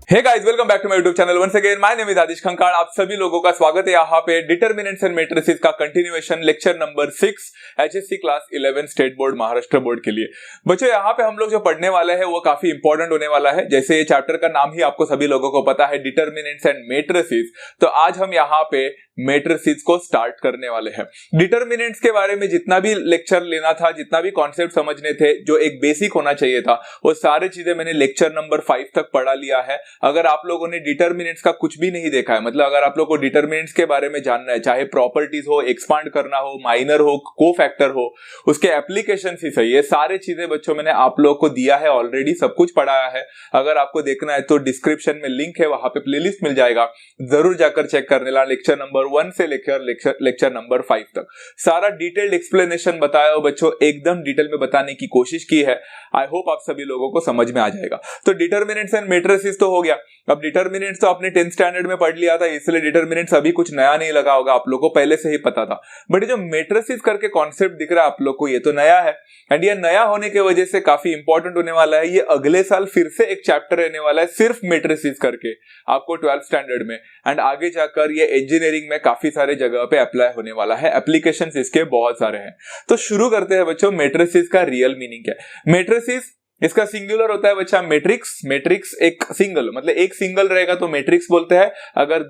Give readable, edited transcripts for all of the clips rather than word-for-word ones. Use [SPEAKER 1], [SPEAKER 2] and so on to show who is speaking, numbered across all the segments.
[SPEAKER 1] Hey guys, welcome back to my YouTube channel once again. My name is Aadish Khankad. आप सभी लोगों का स्वागत है यहाँ पे डिटरमिनेंट्स एंड मैट्रिसेस का continuation lecture number 6 HSC class 11 state board Maharashtra board के लिए। बच्चों, यहाँ पे हम लोग जो पढ़ने वाले हैं वो काफी इंपॉर्टेंट होने वाला है। जैसे ये चैप्टर का नाम ही आपको सभी लोगों को पता है, डिटरमिनेंट्स एंड मैट्रिसेस। तो आज हम यहाँ पे मैट्रिसेस को स्टार्ट करने वाले हैं। डिटरमिनेंट्स के बारे में जितना भी लेक्चर लेना था, जितना भी कॉन्सेप्ट समझने थे, जो एक बेसिक होना चाहिए था, वो सारे चीजें मैंने लेक्चर नंबर 5 तक पढ़ा लिया है। अगर आप लोगों ने डिटरमिनेंट्स का कुछ भी नहीं देखा है, मतलब अगर आप लोगों को डिटरमिनेंट्स के बारे में जानना है, चाहे प्रॉपर्टीज हो, एक्सपांड करना हो, माइनर हो, कोफैक्टर हो, उसके एप्लीकेशन ही सही है, सारे चीजें बच्चों मैंने आप लोगों को दिया है ऑलरेडी, सब कुछ पढ़ाया है। अगर आपको देखना है तो डिस्क्रिप्शन में लिंक है, वहां पे प्लेलिस्ट मिल जाएगा, जरूर जाकर चेक करने ला। लेक्चर नंबर 1 से लेक्चर नंबर 5 तक सारा डिटेल्ड एक्सप्लेनेशन बताया हो बच्चों, एकदम डिटेल में बताने की कोशिश की है। आई होप आप सभी लोगों को समझ में आ जाएगा। तो डिटरमिनेंट्स एंड मैट्रिसेस तो हो गया। अब डिटरमिनेंट्स तो आपने 10th स्टैंडर्ड में पढ़ लिया था, इसलिए डिटरमिनेंट्स अभी कुछ नया नहीं लगा होगा, आप लोगों को पहले से ही पता था। बट ये जो मैट्रिसेस करके कॉन्सेप्ट दिख रहा है आप लोग को, ये तो नया है। एंड ये नया होने की वजह से काफी इंपॉर्टेंट होने वाला है। ये अगले साल फिर से एक चैप्टर रहने वाला है सिर्फ मैट्रिसेस करके, आपको 12th स्टैंडर्ड में। एंड आगे जाकर ये इंजीनियरिंग में काफी सारे जगह पे अप्लाई होने वाला है। एप्लीकेशंस इसके बहुत सारे हैं। तो शुरू करते हैं बच्चों, मैट्रिसेस का रियल मीनिंग क्या है। मैट्रिसेस, इसका सिंगुलर होता है बच्चा मैट्रिक्स। मैट्रिक्स एक सिंगल, मतलब एक सिंगल रहेगा तो मैट्रिक्स बोलते हैं। अगर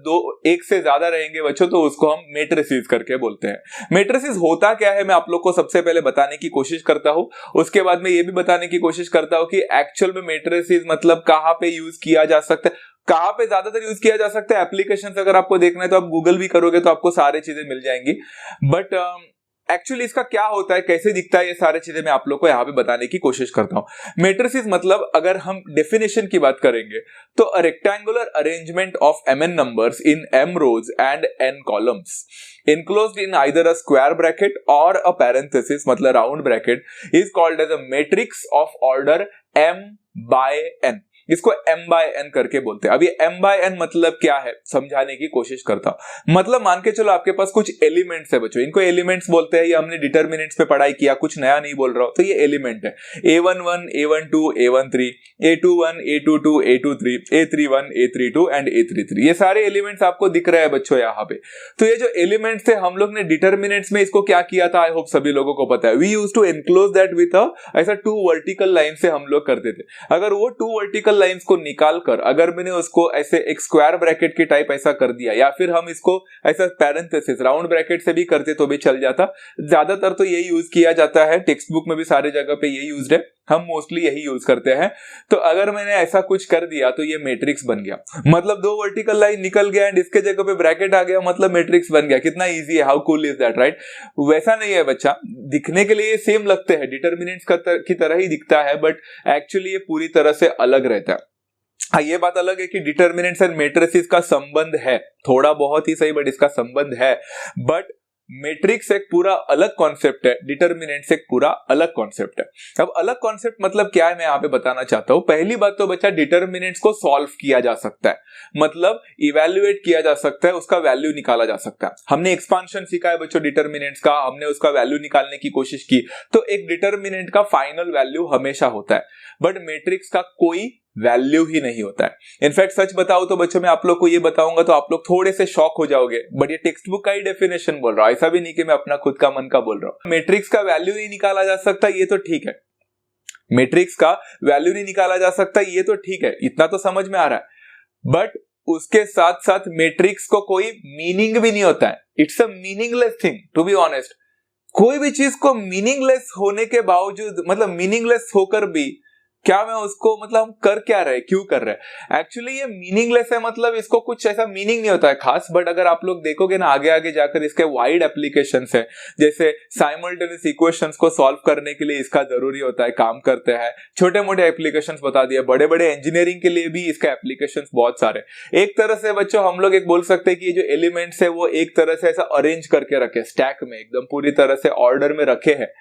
[SPEAKER 1] एक से ज्यादा रहेंगे बच्चों तो उसको हम मैट्रिसेस करके बोलते हैं। मैट्रिसेस होता क्या है, मैं आप लोग को सबसे पहले बताने की कोशिश करता हूं। उसके बाद में ये भी बताने की कोशिश करता हूं कि एक्चुअल में मैट्रिसेस मतलब कहां पे यूज किया जा सकता है, कहां पे ज्यादातर यूज किया जा सकता है। एप्लीकेशन अगर आपको देखना है तो आप गूगल भी करोगे तो आपको सारी चीजें मिल जाएंगी। बट एक्चुअली इसका क्या होता है, कैसे दिखता है, ये सारी चीजें मैं आप लोग को यहाँ पे बताने की कोशिश करता हूं। मैट्रिसेस मतलब अगर हम डेफिनेशन की बात करेंगे तो a rectangular arrangement of mn numbers in m rows and n columns enclosed in either a square bracket or a parenthesis मतलब round bracket is called as a matrix of order m by n। इसको m by n करके बोलते हैं। अब ये m by n मतलब क्या है समझाने की कोशिश करता हूं। मतलब मान के चलो आपके पास कुछ एलिमेंट्स है बच्चों, इनको एलिमेंट्स बोलते हैं। ये हमने डिटरमिनेंट्स पे पढ़ाई किया, कुछ नया नहीं बोल रहा हूं। तो ये एलिमेंट है a11 a12 a13 a21 a22 a23 a31 a32 and a33। ये सारे एलिमेंट्स आपको दिख रहे हैं बच्चों यहाँ पे। तो ये जो एलिमेंट्स थे हम लोग ने डिटरमिनेंट्स में इसको क्या किया था, आई होप सभी लोगों को पता है। We used to enclose that with ऐसा 2 वर्टिकल लाइन से हम लोग करते थे। अगर वो 2 वर्टिकल लाइंस को निकाल कर अगर मैंने उसको ऐसे एक स्क्वायर ब्रैकेट की टाइप ऐसा कर दिया, या फिर हम इसको ऐसा पैरेंथेसिस राउंड ब्रैकेट से भी करते तो भी चल जाता। ज्यादातर तो यही यूज किया जाता है, टेक्स्ट बुक में भी सारे जगह पे यही यूज्ड है, हम मोस्टली यही यूज करते हैं। तो अगर मैंने ऐसा कुछ कर दिया तो ये मैट्रिक्स बन गया, मतलब 2 वर्टिकल लाइन निकल गया एंड इसके जगह पे ब्रैकेट आ गया, मतलब मैट्रिक्स बन गया। कितना इजी है, how cool is that, right. वैसा नहीं है बच्चा, दिखने के लिए सेम लगते हैं, डिटरमिनेंट्स की तरह ही दिखता है, बट एक्चुअली ये पूरी तरह से अलग रहता है। हाँ, ये बात अलग है कि डिटरमिनेंट्स एंड मैट्रिसेस का संबंध है, थोड़ा बहुत ही सही, बट इसका संबंध है। बट मैट्रिक्स एक पूरा अलग कॉन्सेप्ट है, डिटरमिनेंट्स एक पूरा अलग कॉन्सेप्ट है। अब अलग कॉन्सेप्ट मतलब क्या है मैं यहाँ पे बताना चाहता हूँ। पहली बात तो बच्चा, डिटरमिनेंट्स को सॉल्व किया जा सकता है, मतलब इवेल्युएट किया जा सकता है, उसका वैल्यू निकाला जा सकता है। हमने एक्सपांशन सीखा है बच्चों डिटरमिनेंट्स का, हमने उसका वैल्यू निकालने की कोशिश की। तो एक डिटरमिनेंट का फाइनल वैल्यू हमेशा होता है, बट मैट्रिक्स का कोई वैल्यू ही नहीं होता है। इनफैक्ट सच बताओ तो बच्चों मैं आप लोग को ये बताऊंगा तो आप लोग थोड़े से शॉक हो जाओगे, बट ये टेक्स्ट बुक का ही डेफिनेशन बोल रहा हूं, ऐसा भी नहीं कि मैं अपना खुद का मन का बोल रहा हूं। मैट्रिक्स का वैल्यू नहीं निकाला जा सकता, ये तो ठीक है। मैट्रिक्स का वैल्यू नहीं निकाला जा सकता, ये तो ठीक है, इतना तो समझ में आ रहा है। बट उसके साथ साथ मैट्रिक्स को कोई मीनिंग भी नहीं होता है। It's a meaningless thing, to be honest. कोई भी चीज को मीनिंगलेस होने के बावजूद, मतलब मीनिंगलेस होकर भी क्या मैं उसको, मतलब हम कर क्या रहे, क्यों कर रहे। एक्चुअली ये मीनिंगलेस है, मतलब इसको कुछ ऐसा मीनिंग नहीं होता है खास। बट अगर आप लोग देखोगे ना आगे आगे जाकर इसके वाइड एप्लीकेशंस है, जैसे साइमल्टेनियस इक्वेशंस को सॉल्व करने के लिए इसका जरूरी होता है, काम करते हैं। छोटे मोटे एप्लीकेशंस बता दिए, बड़े बड़े इंजीनियरिंग के लिए भी इसका एप्लीकेशंस बहुत सारे। एक तरह से बच्चों हम लोग एक बोल सकते हैं कि ये जो एलिमेंट्स है वो एक तरह से ऐसा अरेंज करके रखे, स्टैक में एकदम पूरी तरह से ऑर्डर में रखे हैं।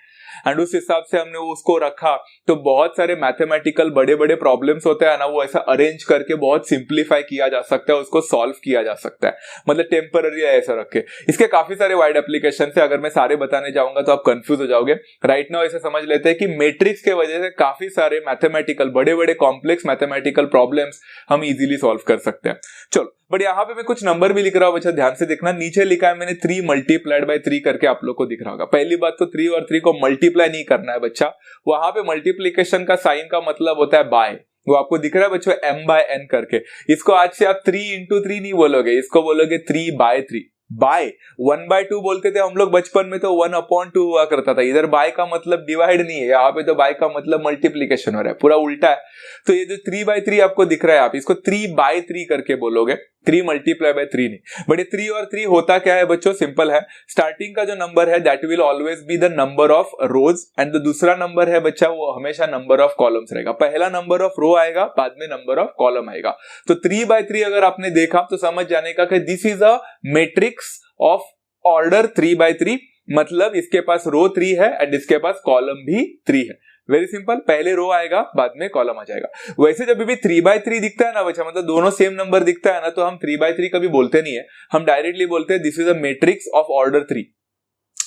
[SPEAKER 1] एंड उस हिसाब से हमने उसको रखा। तो बहुत सारे मैथमेटिकल बड़े बड़े प्रॉब्लम्स होते हैं ना, वो ऐसा अरेंज करके बहुत सिंप्लीफाई किया जा सकता है, उसको सॉल्व किया जा सकता है, मतलब टेम्पररी ऐसा रख के। इसके काफी सारे वाइड एप्लीकेशन है, अगर मैं सारे बताने जाऊंगा तो आप कंफ्यूज हो जाओगे। राइट नाउ ऐसे समझ लेते हैं कि मैट्रिक्स के वजह से काफी सारे मैथमेटिकल बड़े बड़े कॉम्प्लेक्स मैथमेटिकल प्रॉब्लम्स हम इजीली सॉल्व कर सकते हैं। चलो, बट यहाँ पे मैं कुछ नंबर भी लिख रहा हूँ बच्चा, ध्यान से देखना। नीचे लिखा है मैंने 3 मल्टीप्लाइड बाय 3 करके, आप लोग को दिख रहा होगा। पहली बात तो 3 और 3 को मल्टीप्लाई नहीं करना है बच्चा, वहां पे मल्टीप्लीकेशन का साइन का मतलब होता है बाय, वो आपको दिख रहा है बच्चों m/n करके। इसको आज से आप 3 into 3 नहीं बोलोगे, इसको बोलोगे 3/3। बाय 1/2 बोलते थे हम लोग बचपन में, तो 1/2 हुआ करता था। इधर बाय का मतलब डिवाइड नहीं है, यहाँ पे तो बाय का मतलब मल्टीप्लीकेशन हो रहा है, पूरा उल्टा है। तो ये जो 3/3 आपको दिख रहा है, आप इसको 3/3 करके बोलोगे, 3 मल्टीप्लाई बाय 3 नहीं। बट ये 3 और 3 होता क्या है बच्चों, सिंपल है। स्टार्टिंग का जो नंबर है that will always be the number of rows, and the दूसरा नंबर है बच्चा वो हमेशा नंबर ऑफ कॉलम्स रहेगा। पहला नंबर ऑफ रो आएगा, बाद में नंबर ऑफ कॉलम आएगा। तो 3/3 अगर आपने देखा तो समझ जाने का कि this is a matrix of order 3/3, मतलब इसके पास रो 3 है एंड इसके पास कॉलम भी 3 है। वेरी सिंपल, पहले रो आएगा बाद में कॉलम आ जाएगा। वैसे जब भी 3/3 दिखता है ना बच्चा, मतलब दोनों सेम नंबर दिखता है ना, तो हम 3/3 कभी बोलते नहीं है, हम डायरेक्टली बोलते हैं this is a matrix of order 3।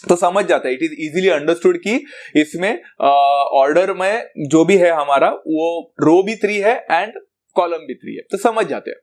[SPEAKER 1] तो समझ जाता है, इट इज इजीली अंडरस्टूड कि इसमें ऑर्डर में जो भी है हमारा वो रो भी 3 है एंड कॉलम भी 3 है, तो समझ जाते हैं।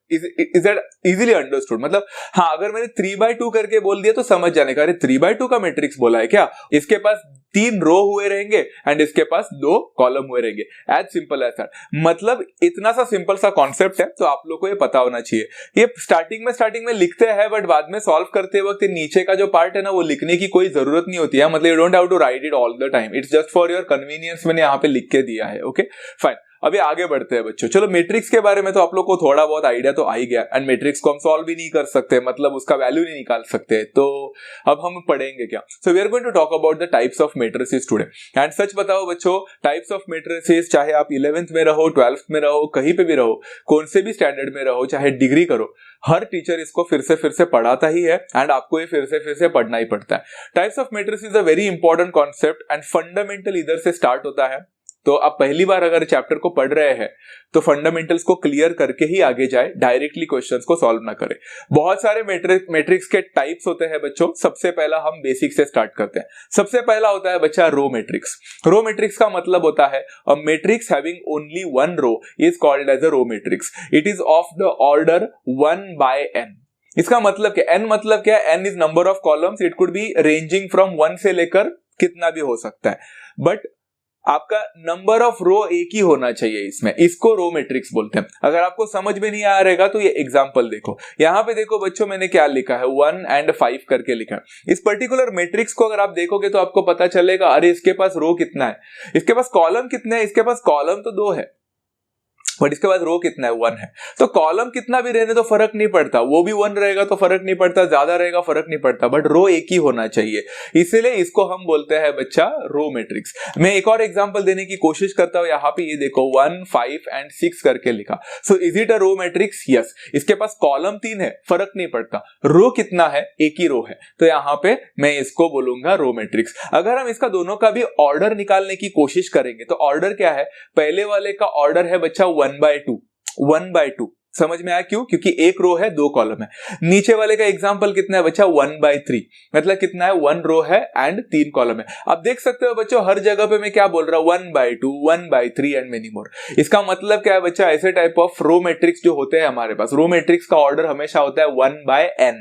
[SPEAKER 1] Is that easily understood? मतलब हाँ, अगर मैंने 3/2 करके बोल दिया तो समझ जाने का, अरे 3/2 का मैट्रिक्स बोला है क्या, इसके पास 3 रो हुए रहेंगे एंड इसके पास 2 कॉलम हुए रहेंगे। एज सिंपल एज दैट, मतलब इतना सा सिंपल सा कॉन्सेप्ट है, तो आप लोग को ये पता होना चाहिए। ये स्टार्टिंग में लिखते हैं, बट बाद में सॉल्व करते वक्त नीचे का जो पार्ट है ना, वो लिखने की कोई जरूरत नहीं होती है, मतलब you don't have to write it all the time, it's just for your convenience, मैंने यहाँ पे लिख के दिया है। ओके फाइन, अभी आगे बढ़ते हैं बच्चों। चलो, मैट्रिक्स के बारे में तो आप लोग को थोड़ा बहुत आइडिया तो आ ही गया, एंड मैट्रिक्स को हम सॉल्व भी नहीं कर सकते, मतलब उसका वैल्यू नहीं निकाल सकते, तो अब हम पढ़ेंगे क्या। So we are going to talk about the types of matrices today. And सच बताओ बच्चों, टाइप्स ऑफ मैट्रिसेस, चाहे आप 11th में रहो, 12th में रहो, कहीं पे भी रहो, कौन से भी स्टैंडर्ड में रहो, चाहे डिग्री करो, हर टीचर इसको फिर से पढ़ाता ही है, एंड आपको ये फिर से पढ़ना ही पड़ता है। Types of matrices is a very important concept and fundamental इधर से स्टार्ट होता है। तो आप पहली बार अगर चैप्टर को पढ़ रहे हैं तो फंडामेंटल्स को क्लियर करके ही आगे जाए, डायरेक्टली क्वेश्चंस को सॉल्व ना करें। बहुत सारे मैट्रिक्स के टाइप्स होते हैं बच्चों। सबसे पहला हम बेसिक से स्टार्ट करते हैं। सबसे पहला होता है बच्चा रो मैट्रिक्स। रो मैट्रिक्स का मतलब होता है a matrix having only one row is called as a row matrix. It is of the order 1/n। इसका मतलब क्या, n मतलब क्या, n is number of columns, it could be ranging from 1 से लेकर कितना भी हो सकता है, बट आपका नंबर ऑफ रो एक ही होना चाहिए इसमें, इसको रो मैट्रिक्स बोलते हैं। अगर आपको समझ में नहीं आ रहेगा तो ये एग्जांपल देखो, यहाँ पे देखो बच्चों, मैंने क्या लिखा है, 1 and 5 करके लिखा है। इस पर्टिकुलर मैट्रिक्स को अगर आप देखोगे तो आपको पता चलेगा, अरे इसके पास रो कितना है, इसके पास कॉलम कितने हैं, इसके पास कॉलम तो 2 है, बट इसके बाद रो कितना है, 1 है। तो कॉलम कितना भी रहने तो फर्क नहीं पड़ता, वो भी 1 रहेगा तो फर्क नहीं पड़ता, ज्यादा रहेगा फर्क नहीं पड़ता, बट रो एक ही होना चाहिए, इसलिए इसको हम बोलते हैं बच्चा रो मैट्रिक्स। मैं एक और एग्जांपल देने की कोशिश करता हूं, यहाँ पे ये देखो 1, 5 and 6 करके लिखा। So is it a row matrix? Yes. इसके पास कॉलम 3 है, फर्क नहीं पड़ता, रो कितना है, एक ही रो है, तो यहाँ पे मैं इसको बोलूंगा रो मैट्रिक्स। अगर हम इसका दोनों का भी ऑर्डर निकालने की कोशिश करेंगे तो ऑर्डर क्या है, पहले वाले का ऑर्डर है बच्चा 1/2। समझ में आया क्यों? क्योंकि एक रो है, 2 कॉलम है। नीचे वाले का एग्जांपल कितना है बच्चा, 1/3, मतलब कितना है, 1 रो है एंड 3 कॉलम है। आप देख सकते हो बच्चों, हर जगह पे मैं क्या बोल रहा हूं, 1/2, 1/3 एंड मेनी मोर। इसका मतलब क्या है बच्चा, ऐसे टाइप ऑफ रो मैट्रिक्स जो होते हैं हमारे पास, रो मैट्रिक्स का ऑर्डर हमेशा होता है 1/n,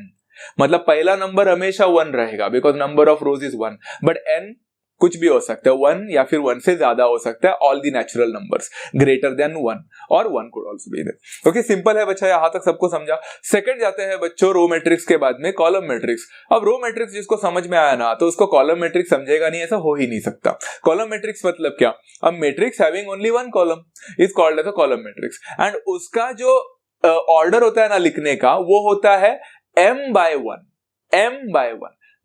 [SPEAKER 1] मतलब पहला नंबर हमेशा 1 रहेगा, because number of rose is 1, but n कुछ भी हो सकता है, 1 या फिर 1 से ज्यादा हो सकता है, all the natural numbers greater than 1 और 1 could also be there. Okay, simple है बच्चा, यहां तक सबको समझा। सेकंड जाते हैं बच्चों रो मैट्रिक्स के बाद में कॉलम मैट्रिक्स। अब रो मैट्रिक्स जिसको समझ में आया ना, तो उसको कॉलम मैट्रिक्स समझेगा नहीं, ऐसा हो ही नहीं सकता। कॉलम मैट्रिक्स मतलब क्या, अब matrix having only 1 column is called as a column matrix, and उसका जो ऑर्डर होता है ना लिखने का, वो होता है m/1,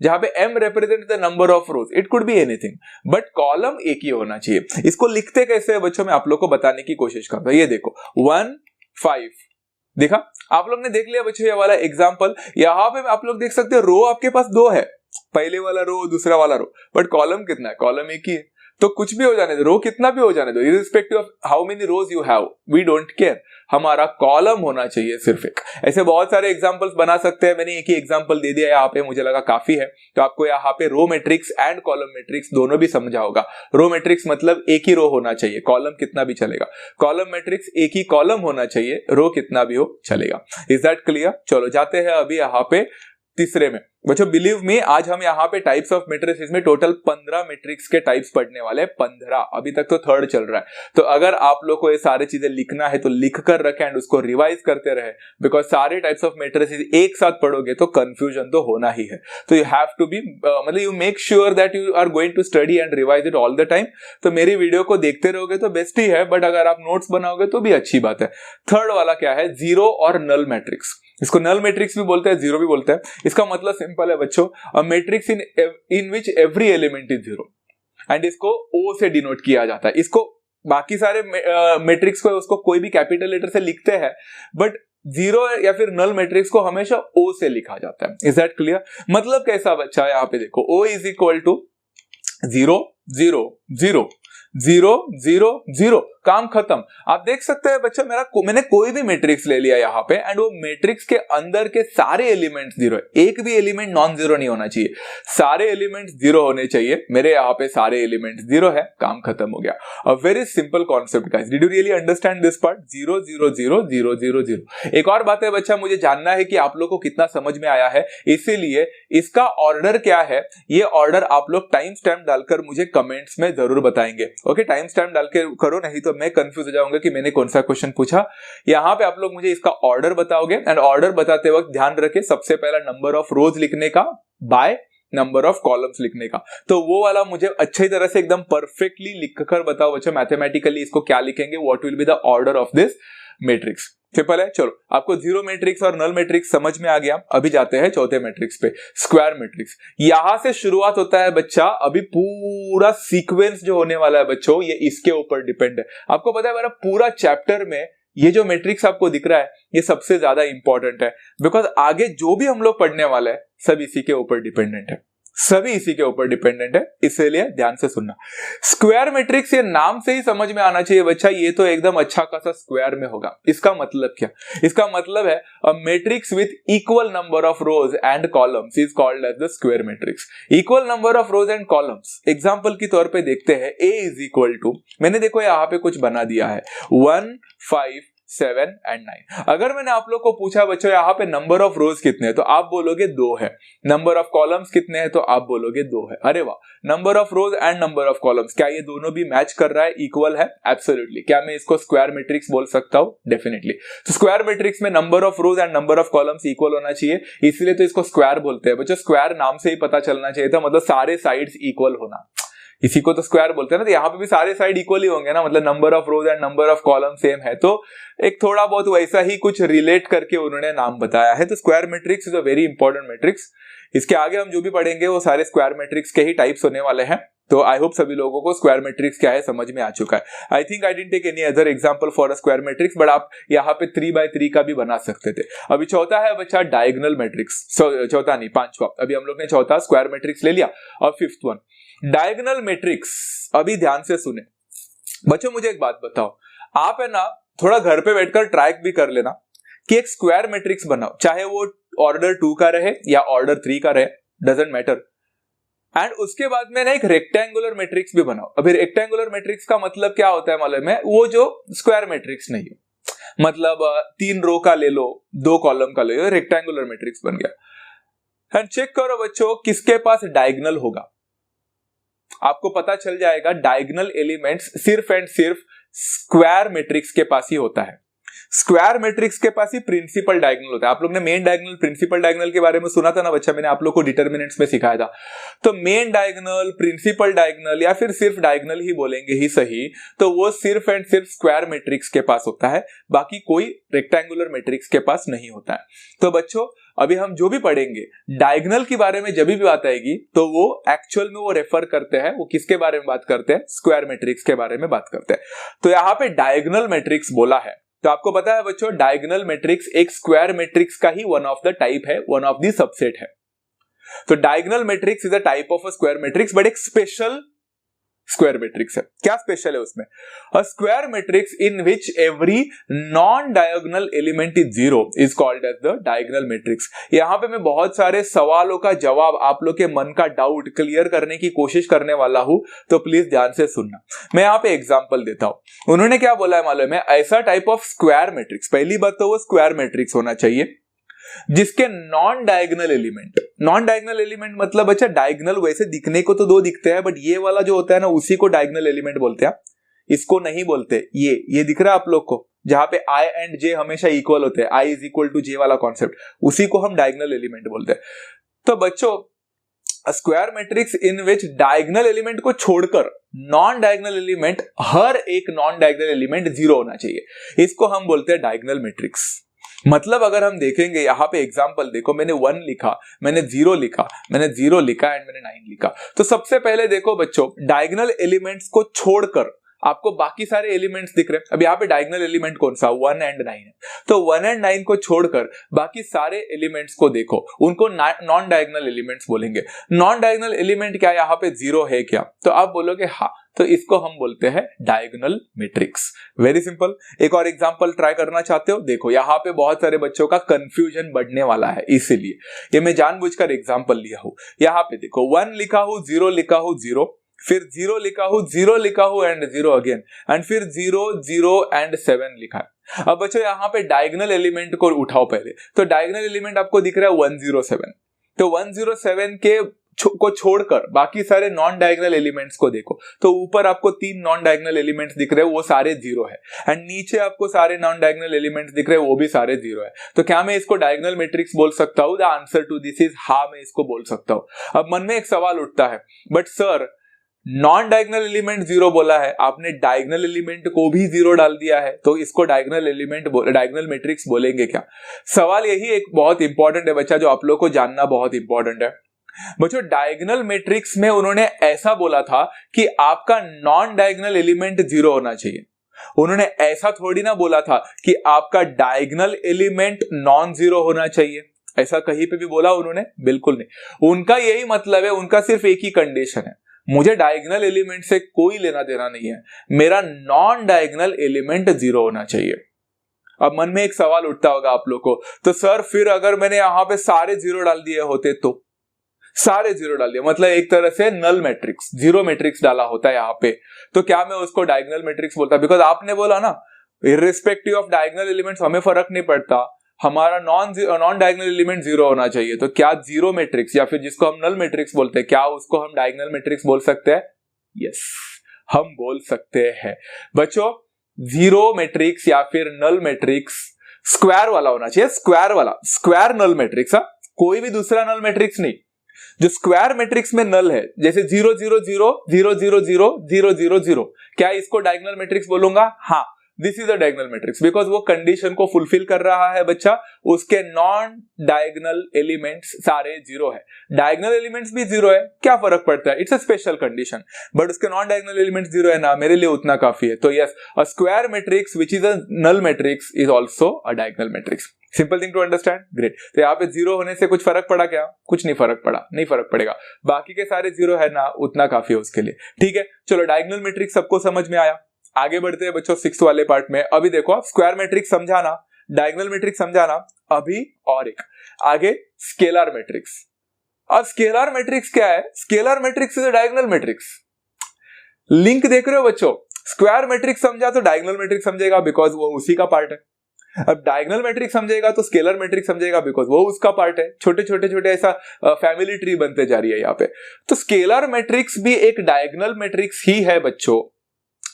[SPEAKER 1] जहां पे m represent the number of rose, it could be anything, but column एक ही होना चाहिए। इसको लिखते कैसे है बच्चों, मैं आप लोग को बताने की कोशिश करता हूं। ये देखो 1, 5, देखा, आप लोग ने देख लिया बच्चों ये वाला एग्जांपल। यहां पे आप लोग देख सकते हो रो आपके पास 2 है, पहले वाला रो दूसरा वाला रो, बट कॉलम कितना है, कॉलम एक ही है, तो कुछ भी हो जाने दो, रो कितना भी हो जाने दो, irrespective of how many rows you have, we don't care, हमारा कॉलम होना चाहिए सिर्फ एक। ऐसे बहुत सारे एग्जांपल्स बना सकते हैं, मैंने एक ही एग्जांपल दे दिया यहाँ पे, मुझे लगा काफी है, तो आपको यहाँ पे row matrix and column matrix दोनों भी समझा होगा। रो मैट्रिक्स मतलब एक ही रो होना चाहिए, कॉलम कितना भी चलेगा, कॉलम मैट्रिक्स एक ही कॉलम होना चाहिए, रो कितना भी हो चलेगा। Is that clear? चलो जाते हैं अभी यहाँ पे तीसरे में। बच्चों बिलीव मी, आज हम यहाँ पे टाइप्स ऑफ मैट्रिसेस में टोटल 15 मैट्रिक्स के टाइप्स पढ़ने वाले हैं, 15, अभी तक तो थर्ड चल रहा है। तो अगर आप लोग को ये सारी चीजें लिखना है तो लिख कर रखें एंड उसको रिवाइज करते रहे, बिकॉज सारे टाइप्स ऑफ मैट्रिसेस एक साथ पढ़ोगे तो कंफ्यूजन तो होना ही है। तो यू हैव टू बी मतलब you make sure that you are going to study and revise it all the time. तो मेरी वीडियो को देखते रहोगे तो बेस्ट ही है, बट अगर आप नोट्स बनाओगे तो भी अच्छी बात है। थर्ड वाला क्या है, जीरो और नल मैट्रिक्स। इसको नल मैट्रिक्स भी बोलते हैं, जीरो भी बोलते हैं। इसका मतलब सिंपल है बच्चों, a matrix in which every element is zero, and इसको ओ से डिनोट किया जाता है। इसको बाकी सारे मैट्रिक्स को उसको कोई भी कैपिटल लेटर से लिखते हैं, बट जीरो या फिर नल मैट्रिक्स को हमेशा ओ से लिखा जाता है। Is that clear? मतलब कैसा बच्चा, यहाँ पे देखो, ओ इज इक्वल टू 0 0 0 0 0 0, काम खत्म। आप देख सकते हैं बच्चा, मैंने कोई भी मैट्रिक्स ले लिया यहाँ पे एंड वो मैट्रिक्स के अंदर के सारे एलिमेंट्स जीरो है, एक भी एलिमेंट नॉन जीरो नहीं होना चाहिए, सारे एलिमेंट्स जीरो होने चाहिए। मेरे यहाँ पे सारे एलिमेंट्स जीरो है, काम खत्म हो गया। A very simple concept guys, did you really understand this part? 0 0 0 0 0 0। एक और बात है बच्चा, मुझे जानना है कि आप लोग को कितना समझ में आया है, इसीलिए इसका ऑर्डर क्या है, ये ऑर्डर आप लोग टाइम स्टैम्प डालकर मुझे कमेंट्स में जरूर बताएंगे। ओके, टाइम स्टैम्प डाल के करो, नहीं तो मैं कंफ्यूज हो जाऊंगा कि मैंने कौन सा क्वेश्चन पूछा। यहाँ पे आप लोग मुझे इसका ऑर्डर बताओगे एंड ऑर्डर बताते वक्त ध्यान रखें, सबसे पहला नंबर ऑफ रोज लिखने का बाय नंबर ऑफ कॉलम्स लिखने का। तो वो वाला मुझे अच्छी तरह से एकदम परफेक्टली लिख कर बताओ बच्चों, मैथमेटिकली इसको क्या लिखेंगे, what will be the order of this matrix. Simple है। चलो, आपको जीरो मैट्रिक्स और नल मैट्रिक्स समझ में आ गया। अभी जाते हैं चौथे मैट्रिक्स पे, स्क्वायर मैट्रिक्स। यहां से शुरुआत होता है बच्चा, अभी पूरा सीक्वेंस जो होने वाला है बच्चों, ये इसके ऊपर डिपेंड है। आपको पता है मेरा पूरा चैप्टर में ये जो मैट्रिक्स आपको दिख रहा है ये सबसे ज्यादा इंपॉर्टेंट है, बिकॉज आगे जो भी हम लोग पढ़ने वाले हैं सब इसी के ऊपर डिपेंडेंट है, सभी इसी के ऊपर डिपेंडेंट है, इसलिए ध्यान से सुनना। स्क्वायर मैट्रिक्स, ये नाम से ही समझ में आना चाहिए बच्चा, ये तो एकदम अच्छा खासा स्क्वायर में होगा। इसका मतलब क्या? इसका मतलब है a matrix with equal number of rows and columns is called as the square matrix. Equal number of rows and columns, example की तौर पे देखते हैं, ए इज इक्वल टू, मैंने देखो यहाँ पे कुछ बना दिया है, 1 5 7 एंड 9। अगर मैंने आप लोग को पूछा बच्चों यहाँ पे नंबर ऑफ रोज कितने हैं, तो आप बोलोगे 2 है। नंबर ऑफ कॉलम्स कितने हैं, तो आप बोलोगे 2 है। अरे वाह, number of rows and number of columns, क्या ये दोनों भी मैच कर रहा है, इक्वल है? एब्सोल्युटली। क्या मैं इसको स्क्वायर मैट्रिक्स बोल सकता हूँ? डेफिनेटली। तो स्क्वायर मैट्रिक्स में number of rows and number of columns equal होना चाहिए, इसलिए तो इसको स्क्वायर बोलते हैं बच्चों। स्क्वायर नाम से ही पता चलना चाहिए था, मतलब सारे साइड्स इक्वल होना, इसी को तो स्क्वायर बोलते हैं ना। तो यहाँ पे भी सारे साइड इक्वल ही होंगे ना, मतलब number of rows and number of column same है, तो एक थोड़ा बहुत वैसा ही कुछ रिलेट करके उन्होंने नाम बताया है। तो square matrix is a very important matrix. इसके आगे हम जो भी पढ़ेंगे वो सारे स्क्वायर मैट्रिक्स के ही टाइप्स होने वाले हैं। तो आई होप सभी लोगों को स्क्वायर मैट्रिक्स क्या है समझ में आ चुका है। I think I didn't take any other example for a square matrix, but आप यहाँ पे 3x3 का भी बना सकते थे। अभी चौथा है बच्चा डायगोनल मैट्रिक्स, चौथा नहीं, पांचवा। अभी हम लोग ने चौथा स्क्वायर मैट्रिक्स ले लिया, और फिफ्थ वन डायगोनल मैट्रिक्स। अभी ध्यान से सुने बच्चों, मुझे एक बात बताओ, आप है ना थोड़ा घर पे बैठकर ट्राई भी कर लेना कि एक स्क्वायर मैट्रिक्स बनाओ, चाहे वो ऑर्डर 2 का रहे या ऑर्डर 3 का रहे, डजंट मैटर। एंड उसके बाद में ना एक रेक्टेंगुलर मैट्रिक्स भी बनाओ। अभी रेक्टेंगुलर मैट्रिक्स का मतलब क्या होता है मालूम है? वो जो स्क्वायर मैट्रिक्स नहीं हो, मतलब 3 रो का ले लो, 2 कॉलम का ले लो, रेक्टेंगुलर मैट्रिक्स बन गया। एंड चेक करो बच्चों किसके पास डायगोनल होगा, आपको पता चल जाएगा डायगोनल एलिमेंट्स सिर्फ एंड सिर्फ स्क्वायर मैट्रिक्स के पास ही होता है। स्क्वायर मैट्रिक्स के पास ही प्रिंसिपल डायगोनल होता है। आप लोग ने मेन डायगोनल, प्रिंसिपल डायगोनल के बारे में सुना था ना बच्चा, मैंने आप लोग को डिटरमिनेंट्स में सिखाया था। तो मेन डायगोनल, प्रिंसिपल डायगोनल या फिर सिर्फ डायगोनल ही बोलेंगे ही सही, तो वो सिर्फ एंड सिर्फ स्क्वायर मैट्रिक्स के पास होता है, बाकी कोई रेक्टेंगुलर मैट्रिक्स के पास नहीं होता है। तो बच्चों अभी हम जो भी पढ़ेंगे डायगोनल के बारे में, जब भी बात आएगी तो वो एक्चुअल में वो रेफर करते हैं, वो किसके बारे में बात करते हैं? स्क्वायर मैट्रिक्स के बारे में बात करते हैं। तो यहाँ पे डायगोनल मैट्रिक्स बोला है, तो आपको पता है बच्चों डायगोनल मैट्रिक्स एक स्क्वायर मैट्रिक्स का ही वन ऑफ द टाइप है, वन ऑफ द सबसेट है। तो diagonal matrix is a type of a square matrix, but एक स्पेशल स्क्वायर मैट्रिक्स है। क्या स्पेशल है उसमें? A square matrix in which every non diagonal element is zero is called as the diagonal matrix. यहां पे मैं बहुत सारे सवालों का जवाब, आप लोग के मन का डाउट क्लियर करने की कोशिश करने वाला हूं, तो प्लीज ध्यान से सुनना। मैं यहां पे एग्जांपल देता हूं। उन्होंने क्या बोला है मालूम है? ऐसा टाइप ऑफ स्क्वायर मैट्रिक्स, पहली बात तो वो स्क्वायर मैट्रिक्स होना चाहिए जिसके नॉन डायगोनल एलिमेंट मतलब अच्छा डायगोनल वैसे दिखने को तो दो दिखते हैं, बट ये वाला जो होता है ना उसी को डायगोनल एलिमेंट बोलते हैं, इसको नहीं बोलते। ये दिख रहा है आप लोग को, जहां पे आई एंड जे हमेशा इक्वल होते हैं, आई इज इक्वल टू जे वाला कॉन्सेप्ट, उसी को हम डायगोनल एलिमेंट बोलते हैं। तो बच्चों square matrix in which diagonal element को छोड़कर नॉन डायगोनल एलिमेंट, हर एक नॉन डायगोनल एलिमेंट जीरो होना चाहिए, इसको हम बोलते हैं डायगोनल मैट्रिक्स। मतलब अगर हम देखेंगे यहां पे एग्जांपल देखो, मैंने 1 लिखा, मैंने 0 लिखा, मैंने 0 लिखा एंड मैंने 9 लिखा। तो सबसे पहले देखो बच्चों, डायगोनल एलिमेंट्स को छोड़कर आपको बाकी सारे एलिमेंट्स दिख रहे हैं। अब यहाँ पे डायगोनल एलिमेंट कौन सा? 1 एंड 9 है। तो 1 एंड 9 को छोड़कर बाकी सारे एलिमेंट्स को देखो, उनको नॉन डायगोनल एलिमेंट्स बोलेंगे। नॉन डायगोनल एलिमेंट क्या यहाँ पे 0 है क्या? तो आप बोलोगे हाँ, तो इसको हम बोलते हैं डायगोनल मैट्रिक्स। Very simple. एक और एग्जांपल ट्राई करना चाहते हो? देखो यहाँ पे बहुत सारे बच्चों का कंफ्यूजन बढ़ने वाला है, इसीलिए ये मैं जानबूझकर एग्जांपल लिया हूं। यहाँ पे देखो 1 लिखा हूं, 0 लिखा हूं, 0, फिर 0 लिखा हूं, 0 लिखा हूं एंड 0 अगेन, एंड फिर 0 0 एंड 7 लिखा है। अब बच्चों यहाँ पे डायगोनल एलिमेंट को उठाओ पहले। तो डायगोनल एलिमेंट आपको दिख रहा है 107। तो 107 के को छोड़कर बाकी सारे नॉन डायगोनल एलिमेंट्स को देखो, तो ऊपर आपको 3 नॉन डायगोनल एलिमेंट्स दिख रहे हैं, वो सारे 0 है, एंड नीचे आपको सारे नॉन डायगोनल एलिमेंट्स दिख रहे हैं, वो भी सारे 0 है। तो क्या मैं इसको डायगोनल मैट्रिक्स बोल सकता हूं? The answer to this is हाँ, मैं इसको बोल सकता हूं। अब मन में एक सवाल उठता है, but sir non diagonal element 0 बोला है, आपने डायगोनल एलिमेंट को भी 0 डाल दिया है, तो इसको डायगोनल मैट्रिक्स बोलेंगे क्या? सवाल यही एक बहुत इंपॉर्टेंट है बच्चा, जो आप लोग को जानना बहुत इंपॉर्टेंट है। बच्चों डायगोनल मैट्रिक्स में उन्होंने ऐसा बोला था कि आपका नॉन डायगोनल एलिमेंट 0 होना चाहिए। उन्होंने ऐसा थोड़ी ना बोला था कि आपका डायगोनल एलिमेंट नॉन 0 होना चाहिए। ऐसा कहीं पे भी बोला उन्होंने? बिल्कुल नहीं। उनका यही मतलब है, उनका सिर्फ एक ही कंडीशन है, मुझे डायगोनल एलिमेंट से कोई लेना देना नहीं है, मेरा नॉन डायगोनल एलिमेंट 0 होना चाहिए। अब मन में एक सवाल उठता होगा आप लोग को, तो सर फिर अगर मैंने यहां पे सारे 0 डाल दिए होते, तो सारे 0 डाल दिया मतलब एक तरह से नल मैट्रिक्स, 0 मैट्रिक्स डाला होता है यहाँ पे, तो क्या मैं उसको डायगोनल मैट्रिक्स बोलता? बिकॉज आपने बोला ना इर्रिस्पेक्टिव ऑफ डायगोनल एलिमेंट्स हमें फर्क नहीं पड़ता, हमारा नॉन डायगोनल एलिमेंट 0 होना चाहिए। तो क्या 0 मैट्रिक्स या फिर जिसको हम नल मैट्रिक्स बोलते हैं, क्या उसको हम डायगोनल मैट्रिक्स बोल सकते हैं? यस, हम बोल सकते हैं। बच्चों 0 मैट्रिक्स या फिर नल मैट्रिक्स स्क्वायर वाला होना चाहिए, स्क्वायर वाला, स्क्वायर नल मैट्रिक्स, कोई भी दूसरा नल मैट्रिक्स नहीं। जो स्क्वायर मैट्रिक्स में नल है, जैसे 0 0 0 0 0 0 0 0 0, क्या इसको डायगोनल मैट्रिक्स बोलूंगा? हाँ, this is a diagonal matrix, because वो कंडीशन को फुलफिल कर रहा है बच्चा, उसके नॉन डायगोनल एलिमेंट्स सारे 0 है, डायगोनल एलिमेंट्स भी 0 है, क्या फर्क पड़ता है? It's a special condition, but उसके नॉन डायगोनल एलिमेंट्स 0 है ना, मेरे लिए उतना काफी है। तो yes, a square matrix which is a null matrix is also a diagonal matrix. Simple thing to understand, great. तो यहाँ पे 0 होने से कुछ फर्क पड़ा क्या? कुछ नहीं फर्क पड़ा, नहीं फर्क पड़ेगा, बाकी के सारे 0 है ना, उतना काफी है उसके लिए। ठीक है, चलो डायगोनल मैट्रिक्स सबको समझ में आया। आगे बढ़ते हैं बच्चों 6th वाले पार्ट में। अभी देखो आप स्क्वायर मैट्रिक्स समझाना, डायगोनल मैट्रिक्स समझाना, अभी और एक आगे स्केलर मैट्रिक्स। अब स्केलर मैट्रिक्स क्या है? Scalar matrix is a diagonal matrix. Link देख रहे हो बच्चों? स्क्वायर मैट्रिक्स समझा तो डायगोनल मैट्रिक्स समझेगा, बिकॉज वो उसी का पार्ट है। अब डायगोनल मैट्रिक्स समझेगा तो स्केलर मैट्रिक्स समझेगा, बिकॉज वो उसका पार्ट है। छोटे छोटे ऐसा फैमिली ट्री बनते जा रही है यहाँ पे। तो स्केलर मैट्रिक्स भी एक डायगोनल मैट्रिक्स ही है बच्चों,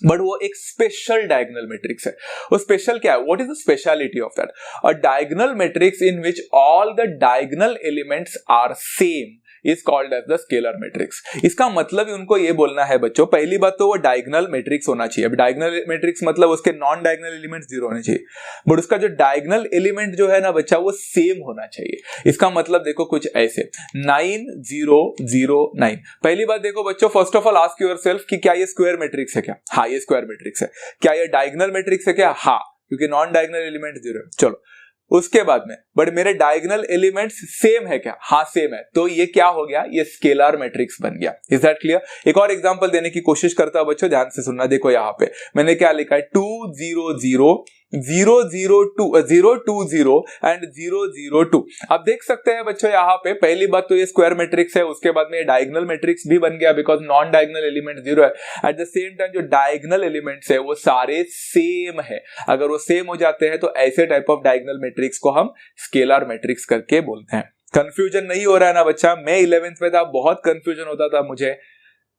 [SPEAKER 1] बट वो एक स्पेशल डायगोनल मैट्रिक्स है। वो स्पेशल क्या है? What is the speciality of that? A diagonal matrix in which all the diagonal elements are same is called as the scalar matrix. इसका मतलब उनको ये बोलना है बच्चों, पहली बात तो वो डायगोनल मैट्रिक्स होना चाहिए। अब डायगोनल मैट्रिक्स मतलब उसके नॉन डायगोनल एलिमेंट्स 0 होने चाहिए, बट उसका जो डायगोनल एलिमेंट जो है ना बच्चा, वो सेम होना चाहिए। इसका मतलब देखो कुछ ऐसे 9 0 0 9। पहली बात देखो बच्चों, first of all ask yourself कि क्या ये स्क्वायर मैट्रिक्स है क्या? हाँ, ये स्क्वायर मैट्रिक्स है। क्या ये डायगोनल मैट्रिक्स है क्या? हाँ, क्योंकि नॉन डायगोनल एलिमेंट 0 है। चलो उसके बाद में बट मेरे डायगोनल एलिमेंट्स सेम है क्या? हाँ सेम है, तो ये क्या हो गया? ये स्केलर मैट्रिक्स बन गया। Is that clear? एक और एग्जांपल देने की कोशिश करता हूं बच्चों, ध्यान से सुनना। देखो यहाँ पे मैंने क्या लिखा है, 2 0 0 0 0 2 0 2 0 एंड 0 0 2। आप देख सकते हैं बच्चों यहाँ पे पहली बात तो ये स्क्वायर मैट्रिक्स है, उसके बाद में ये डायगोनल मैट्रिक्स भी बन गया बिकॉज नॉन डायगोनल एलिमेंट 0 है। एट द सेम टाइम जो डायगोनल एलिमेंट्स है वो सारे सेम है। अगर वो सेम हो जाते हैं तो ऐसे टाइप ऑफ डायगोनल मैट्रिक्स को हम स्केलर मैट्रिक्स करके बोलते हैं। कंफ्यूजन नहीं हो रहा है ना बच्चा? मैं 11th में था, बहुत कंफ्यूजन होता था मुझे,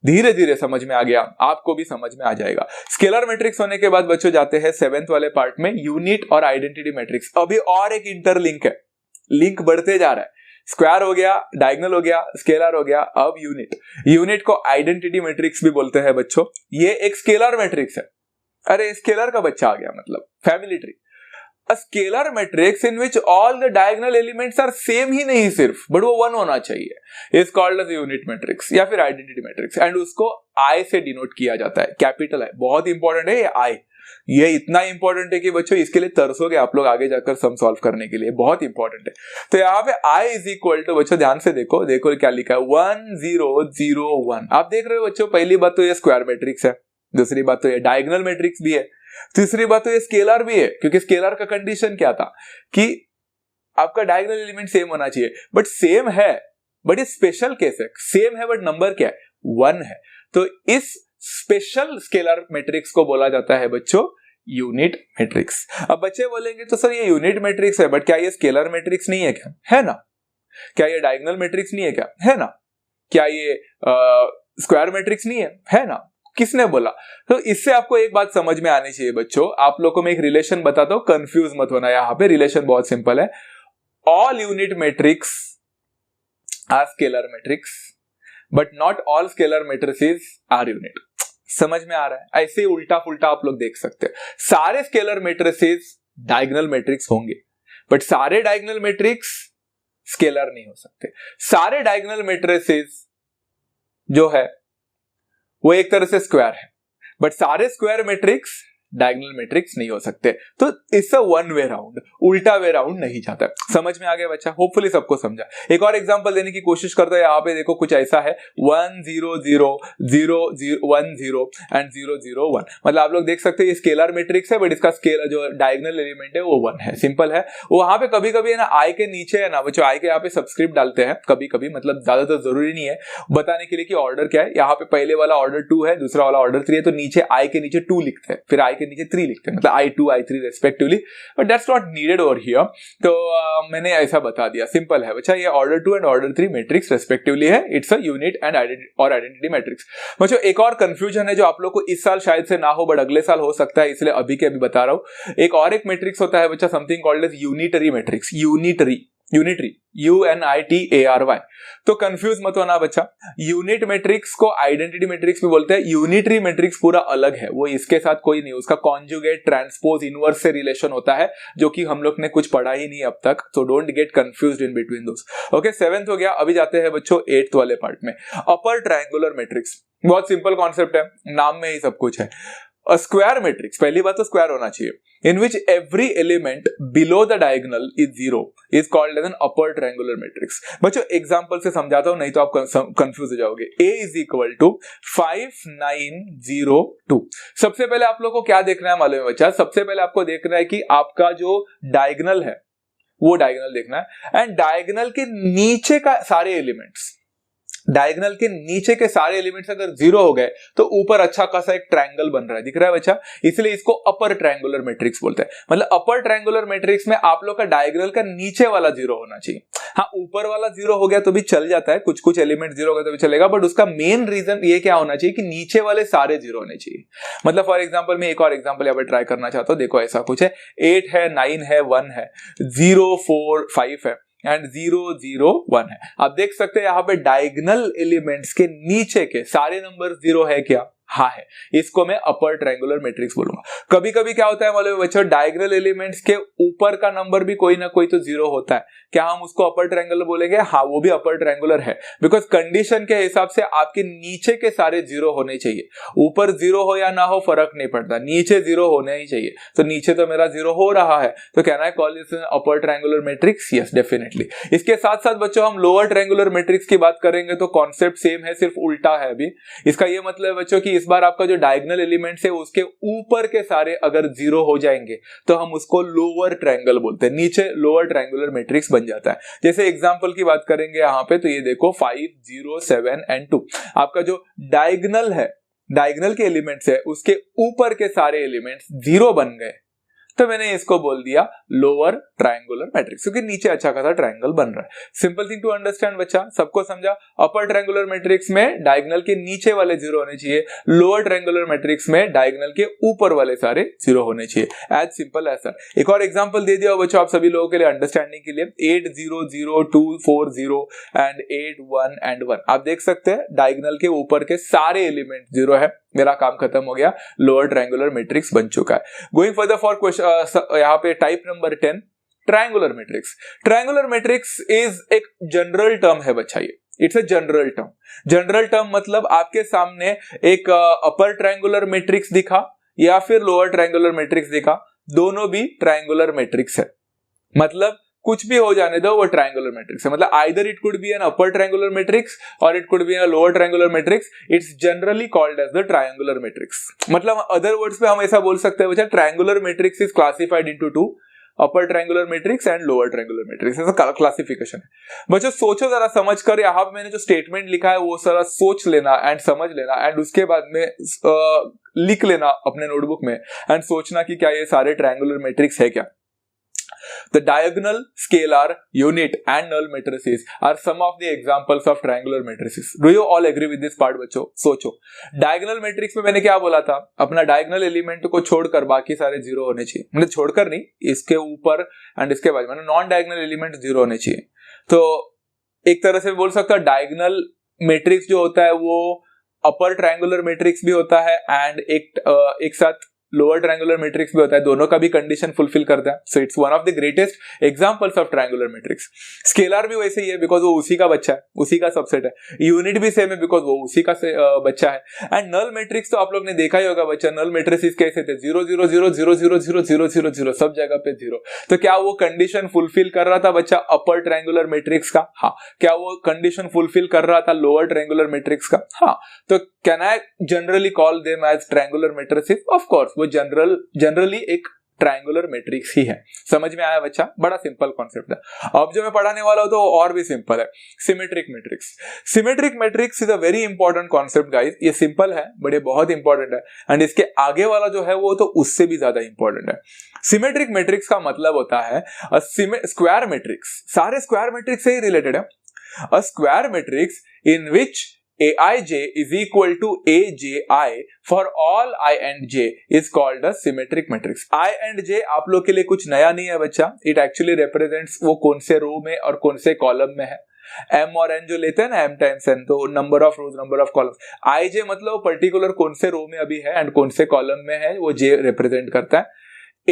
[SPEAKER 1] धीरे धीरे समझ में आ गया, आपको भी समझ में आ जाएगा। स्केलर मैट्रिक्स होने के बाद बच्चों जाते हैं 7th वाले पार्ट में, यूनिट और आइडेंटिटी मैट्रिक्स। अभी और एक इंटरलिंक है, लिंक बढ़ते जा रहा है। स्क्वायर हो गया, डायगोनल हो गया, स्केलर हो गया, अब यूनिट। यूनिट को आइडेंटिटी मैट्रिक्स भी बोलते हैं बच्चों। ये एक स्केलर मैट्रिक्स है। अरे स्केलर का बच्चा आ गया, मतलब family tree. A scalar matrix in which all the diagonal elements are same ही नहीं सिर्फ, बट वो 1 होना चाहिए, is called as unit matrix या फिर identity matrix, एंड उसको I से डिनोट किया जाता है, कैपिटल I। बहुत इंपॉर्टेंट है ये I, ये इतना इंपॉर्टेंट है कि बच्चों इसके लिए तरसोगे आप लोग आगे जाकर सम सॉल्व करने के लिए, बहुत इंपॉर्टेंट है। तो यहाँ पे I इज इक्वल टू, बच्चों ध्यान से देखो, देखो क्या लिखा है, 1 0 0 1। आप देख रहे हो बच्चों, पहली बात तो ये स्क्वायर मैट्रिक्स है, दूसरी बात तो ये डायगोनल मैट्रिक्स भी है, तीसरी बात तो ये स्केलर भी है, क्योंकि स्केलर का कंडीशन क्या था कि आपका डायगोनल एलिमेंट सेम होना चाहिए, बट सेम है, बट ये स्पेशल केस है, सेम है बट नंबर क्या है, 1 है। तो इस स्पेशल स्केलर मैट्रिक्स को बोला जाता है बच्चों यूनिट मैट्रिक्स। अब बच्चे बोलेंगे तो सर ये यूनिट मैट्रिक्स है, बट क्या ये स्केलर मैट्रिक्स नहीं है क्या? है ना। क्या ये डायगोनल मैट्रिक्स नहीं है क्या? है ना। क्या ये स्क्वायर मैट्रिक्स नहीं है ना। किसने बोला? तो इससे आपको एक बात समझ में आनी चाहिए बच्चों, आप लोगों को मैं एक रिलेशन बताता हूं, कंफ्यूज मत होना। यहां पे रिलेशन बहुत सिंपल है, all unit matrix are scalar matrix but not all scalar matrices are unit. समझ में आ रहा है? ऐसे ही उल्टा पुल्टा आप लोग देख सकते हैं। सारे स्केलर मैट्रिसेस डायगोनल मैट्रिक्स होंगे, बट सारे डायगोनल मैट्रिक्स स्केलर नहीं हो सकते। सारे डायगोनल मैट्रिसेस जो है वो एक तरह से स्क्वायर है, बट सारे स्क्वायर मैट्रिक्स डायगोनल मैट्रिक्स नहीं हो सकते। तो it's a one way round, उल्टा वे राउंड नहीं जाता। समझ में आ गया बच्चा? होपफुली सबको समझा। एक और एग्जांपल देने की कोशिश करता है। यहाँ पे देखो कुछ ऐसा है, 1 0 0 0 0 1 0 एंड 0 0 1। मतलब आप लोग देख सकते हैं ये स्केलर मैट्रिक्स है, बट इसका स्केलर जो डायगोनल एलिमेंट है वो 1 है। सिंपल है। वहां पे कभी कभी है ना आई के नीचे है ना बच्चों, आई के यहाँ पे सबस्क्रिप्ट डालते हैं कभी कभी, मतलब ज्यादातर जरूरी नहीं है बताने के लिए कि ऑर्डर क्या है। यहाँ पे पहले वाला ऑर्डर 2 है, दूसरा वाला ऑर्डर 3 है, तो नीचे आई के नीचे 2 लिखते हैं, फिर आई के नीचे 3 लिखते हैं, मतलब I2 I3 respectively, but that's not needed over here. तो मैंने ऐसा बता दिया, सिंपल है बच्चा। ये order 2 and order 3 matrix respectively है, it's a unit and identity matrix. बच्चों एक और कंफ्यूजन है जो आप लोग को इस साल शायद से ना हो, बट अगले साल हो सकता है, इसलिए अभी के अभी बता रहा हूं। एक मैट्रिक्स होता है बच्चा, something called as unitary matrix. Unitary UNITARY। तो कंफ्यूज मत होना बच्चा, यूनिट मैट्रिक्स को आइडेंटिटी मैट्रिक्स भी बोलते हैं। यूनिटरी मैट्रिक्स पूरा अलग है, वो इसके साथ कोई नहीं, उसका कॉन्जुगेट ट्रांसपोज इनवर्स से रिलेशन होता है, जो कि हम लोग ने कुछ पढ़ा ही नहीं अब तक। तो don't get confused in between those. Okay, 7th हो गया। अभी जाते हैं बच्चों 8th वाले पार्ट में, अपर ट्रायंगुलर मैट्रिक्स। बहुत सिंपल कॉन्सेप्ट है, नाम में ही सब कुछ है। A square matrix, पहली बात तो स्क्वायर होना चाहिए, in which every element below the diagonal is 0 is called as an upper triangular matrix। बच्चों एग्जांपल से समझाता हूं, नहीं तो आप कंफ्यूज हो जाओगे। A is equal to 5 9 0 2। सबसे पहले आप लोग को क्या देखना है मालूम है बच्चा? सबसे पहले आपको देखना है कि आपका जो डायगोनल है वो डायगोनल देखना है, एंड डायगोनल के नीचे का सारे एलिमेंट्स, डायगोनल के नीचे के सारे एलिमेंट्स अगर 0 हो गए तो ऊपर अच्छा खासा एक ट्रायंगल बन रहा है, दिख रहा है बच्चा? इसलिए इसको अपर ट्रायंगुलर मैट्रिक्स बोलते हैं। मतलब अपर ट्रायंगुलर मैट्रिक्स में आप लोग का डायगोनल का नीचे वाला 0 होना चाहिए। हाँ, ऊपर वाला 0 हो गया तो भी चल जाता है, कुछ कुछ एलिमेंट 0 हो गया तो भी चलेगा, बट उसका मेन रीजन ये क्या होना चाहिए कि नीचे वाले सारे 0 होने चाहिए। मतलब फॉर एग्जाम्पल मैं एक और एग्जाम्पल यहाँ पे ट्राई करना चाहता हूँ। देखो ऐसा कुछ है, 8 है, 9 है, 1 है, 0 4 5 है एंड 0 0 1 है। आप देख सकते हैं यहाँ पे डायगोनल एलिमेंट्स के नीचे के सारे नंबर 0 है क्या? हाँ है, इसको मैं अपर ट्रायंगुलर मैट्रिक्स बोलूंगा। कभी कभी क्या होता है मालूम है बच्चों, डायगोनल एलिमेंट्स के ऊपर का नंबर भी कोई ना कोई तो जीरो होता है, क्या हम उसको अपर ट्रायंगुलर बोलेंगे? हाँ, वो भी अपर ट्रायंगुलर है, बिकॉज कंडीशन के हिसाब से आपके नीचे के सारे जीरो होने चाहिए। ऊपर जीरो हो या ना हो फर्क नहीं पड़ता, नीचे जीरो होने ही चाहिए। तो नीचे तो मेरा जीरो हो रहा है, तो can I call this upper triangular matrix? Yes, definitely. इसके साथ साथ बच्चों हम लोअर ट्रायंगुलर मैट्रिक्स की बात करेंगे तो कॉन्सेप्ट सेम है, सिर्फ उल्टा है अभी। इसका ये मतलब है बच्चों कि इस बार आपका जो डायगोनल एलिमेंट्स है उसके ऊपर के सारे अगर जीरो हो जाएंगे तो हम उसको लोअर ट्रायंगल बोलते हैं, नीचे लोअर ट्रायंगुलर मैट्रिक्स बन जाता है। जैसे एग्जांपल की बात करेंगे यहाँ पे, तो ये देखो 5 0 7 एंड 2, आपका जो डायगोनल है, डायगोनल के एलिमेंट्स है उसके ऊपर के सारे एलिमेंट्स जीरो बन गए, तो मैंने इसको बोल दिया लोअर ट्रायंगुलर मैट्रिक्स, क्योंकि नीचे अच्छा खासा ट्रायंगल बन रहा है। सिंपल थिंग टू अंडरस्टैंड बच्चा, सबको समझा? अपर ट्रायंगुलर मैट्रिक्स में डायगोनल के नीचे वाले जीरो होने चाहिए, लोअर ट्रायंगुलर मैट्रिक्स में डायगोनल के ऊपर वाले सारे जीरो होने चाहिए। As simple as that. एक और एग्जांपल दे दिया बच्चों आप सभी लोगों के लिए अंडरस्टैंडिंग के लिए, 8 0 0 2 4 0 एंड 8 1 एंड 1। आप देख सकते हैं डायगोनल के ऊपर के सारे एलिमेंट जीरो है, मेरा काम खत्म हो गया, लोअर ट्रायंगुलर मैट्रिक्स बन चुका है। गोइंग फर्दर फॉर क्वेश्चन, यहाँ पे type number 10, triangular matrix. Triangular matrix is एक जनरल टर्म है बच्चा, ये it's a general term. General term मतलब आपके सामने एक अपर ट्रायंगुलर मैट्रिक्स दिखा या फिर लोअर ट्रायंगुलर मैट्रिक्स दिखा, दोनों भी ट्रायंगुलर मैट्रिक्स है, मतलब कुछ भी हो जाने दो वो ट्रायंगुलर मैट्रिक्स है। मतलब either it could be an upper triangular matrix और it could be an lower triangular matrix, it's generally called as the triangular matrix. मतलब अदर वर्ड्स में हम ऐसा बोल सकते हैं बच्चा, triangular matrix is classified into two, upper triangular matrix and lower triangular matrix, ऐसा क्लासिफिकेशन है। बच्चों सोचो जरा, समझ कर, यहाँ पे मैंने जो स्टेटमेंट लिखा है वो सारा सोच लेना एंड समझ लेना, एंड उसके बाद में लिख लेना अपने नोटबुक में एंड सोचना कि क्या ये सारे ट्रायंगुलर मैट्रिक्स है क्या। The diagonal, scalar, unit and null matrices are some of the examples of triangular matrices. Do you all agree with this part बच्चों? सोचो, diagonal matrix में मैंने क्या बोला था, अपना diagonal element को छोड़कर बाकी सारे जीरो होने चाहिए, मतलब छोड़कर नहीं, इसके ऊपर एंड इसके बाद मतलब नॉन डायगोनल एलिमेंट जीरो होने चाहिए। तो एक तरह से बोल सकता हूं डायगोनल मैट्रिक्स जो होता है वो अपर ट्रायंगुलर मैट्रिक्स भी होता है एंड एक साथ लोअर ट्रायंगुलर मैट्रिक्स भी होता है, दोनों का भी कंडीशन फुलफिल करता है। So it's one of the greatest examples of triangular matrix. Scalar भी वैसे ही है बिकॉज वो उसी का बच्चा है, उसी का सबसेट है। यूनिट भी सेम है बिकॉज वो उसी का बच्चा है। एंड नल मैट्रिक्स तो आप लोग ने देखा ही होगा बच्चा, नल मैट्रिक्स कैसे थे, 0 0 0 0 0 0 0 0 0, सब जगह पे जीरो। तो क्या वो कंडीशन फुलफिल कर रहा था बच्चा अपर ट्रायंगुलर मैट्रिक्स का? हाँ। क्या वो कंडीशन फुलफिल कर रहा था लोअर ट्रायंगुलर मैट्रिक्स का? हाँ। तो can I generally call them as triangular matrices? Of course, वो जनरली एक ट्रायंगुलर मैट्रिक्स ही है। समझ में आया बच्चा? बड़ा सिंपल कॉन्सेप्ट है। अब जो मैं पढ़ाने वाला हूं तो और भी सिंपल है, symmetric matrix. Symmetric matrix is a very important concept guys. ये सिंपल है बट ये बहुत इंपॉर्टेंट है, एंड इसके आगे वाला जो है वो तो उससे भी ज्यादा इंपॉर्टेंट है। सिमेट्रिक मैट्रिक्स का मतलब होता है स्क्वायर मैट्रिक्स। सारे स्क्वायर मैट्रिक्स से ही रिलेटेड है। अ square matrix in which Aij is equal to Aj for all I and j is called a symmetric matrix. I and j आप लोग के लिए कुछ नया नहीं है बच्चा, it actually represents वो कौन से रो में और कौन से कॉलम में है। m और n जो लेते हैं ना, m टाइम्स n, तो number of rose number of columns. Ij मतलब पर्टिकुलर कौन से रो में अभी है एंड कौन से कॉलम में है, वो j रिप्रेजेंट करता है।